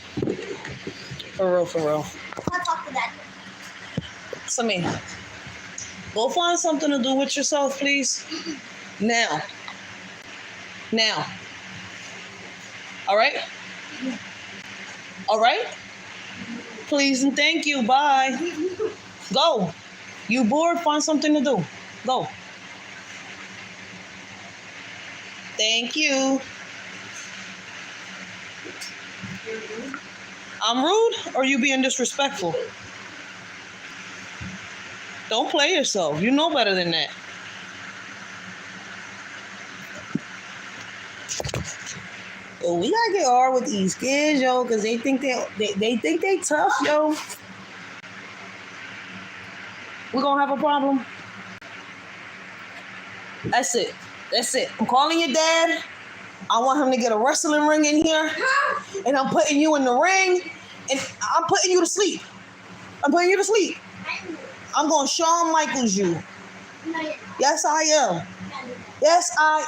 For real, for real. I'll talk to that. Sammy, go find something to do with yourself, please. Now. All right? All right? Please and thank you. Bye. Go. You bored? Find something to do. Go. Thank you. I'm rude, or you being disrespectful? Don't play yourself. You know better than that. Well, we gotta get hard with these kids, yo, because they think they think they tough, yo. We gonna have a problem. That's it. I'm calling your dad. I want him to get a wrestling ring in here, and I'm putting you in the ring, and I'm putting you to sleep. I'm going to Shawn Michaels you. Yes, I am. Yes, I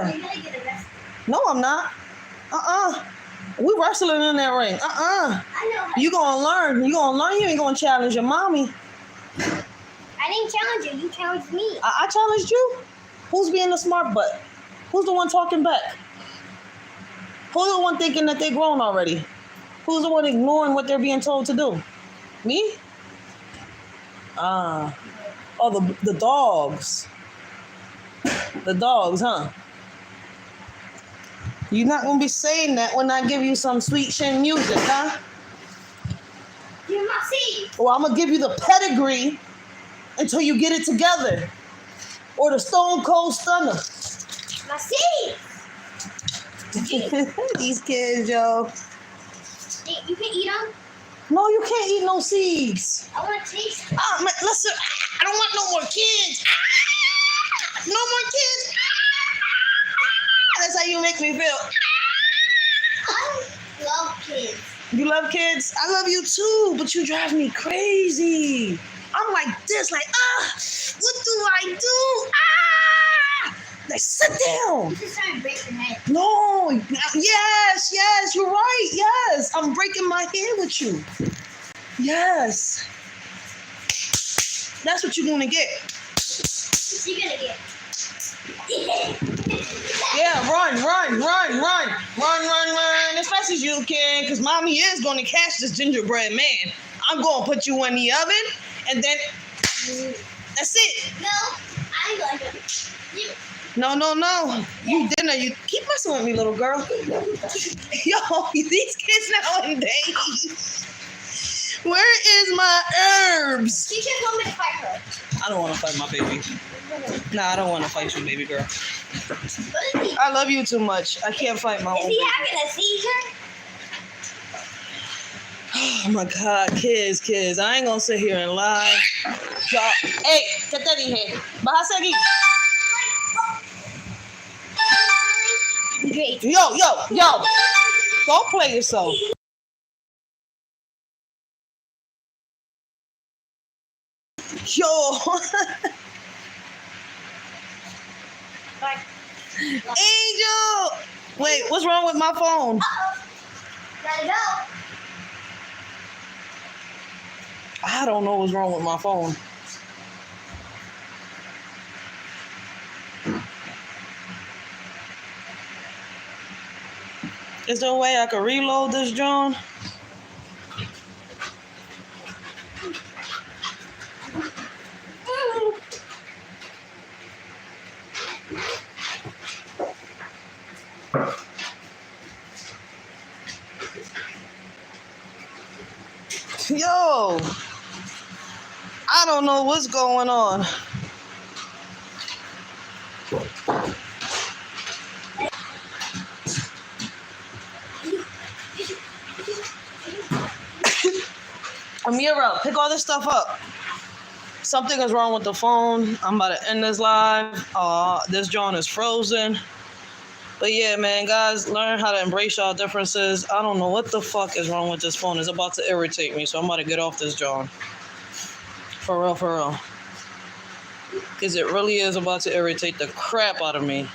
am. No, I'm not. We wrestling in that ring. You gonna learn. You ain't gonna challenge your mommy. I didn't challenge you. You challenged me. I challenged you? Who's being the smart butt? Who's the one talking back? Who's the one thinking that they're grown already? Who's the one ignoring what they're being told to do? Me? The dogs. The dogs, huh? You're not going to be saying that when I give you some sweet chin music, huh? Give my seed. Well, I'm going to give you the pedigree until you get it together. Or the Stone Cold Stunner. My seed. These kids, yo. You can eat them? No, you can't eat no seeds. I want to taste them. Listen, I don't want no more kids. No more kids. That's That's how you make me feel. I love kids. You love kids? I love you too, but you drive me crazy. I'm like this, like, what do I do? Like, sit down. You're just trying to break your head. No, yes, you're right. Yes, I'm breaking my head with you. Yes. That's what you're gonna get. What you gonna get? Yeah, run as fast as you can, because mommy is going to catch this gingerbread man. I'm going to put you in the oven, and then that's it. No, I'm going to. No. You didn't. You keep messing with me, little girl. Yo, these kids nowadays. Where is my herbs? She just want me to fight her. I don't want to fight my baby. Nah, I don't want to fight you, baby girl. What is he? I love you too much. I can't fight my own Is baby. he having a seizure? Oh my God, kids. I ain't gonna sit here and lie. Hey, get that in here. Baja aquí. Great. Yo. Don't play yourself. Yo. Angel! Wait, what's wrong with my phone? Gotta go. I don't know what's wrong with my phone. Is there a way I can reload this, John? Yo, I don't know what's going on. Amira, pick all this stuff up. Something is wrong with the phone. I'm about to end this live. This John is frozen. But yeah, man, guys, learn how to embrace y'all differences. I don't know what the fuck is wrong with this phone. It's about to irritate me, so I'm about to get off this, John. For real. Because it really is about to irritate the crap out of me.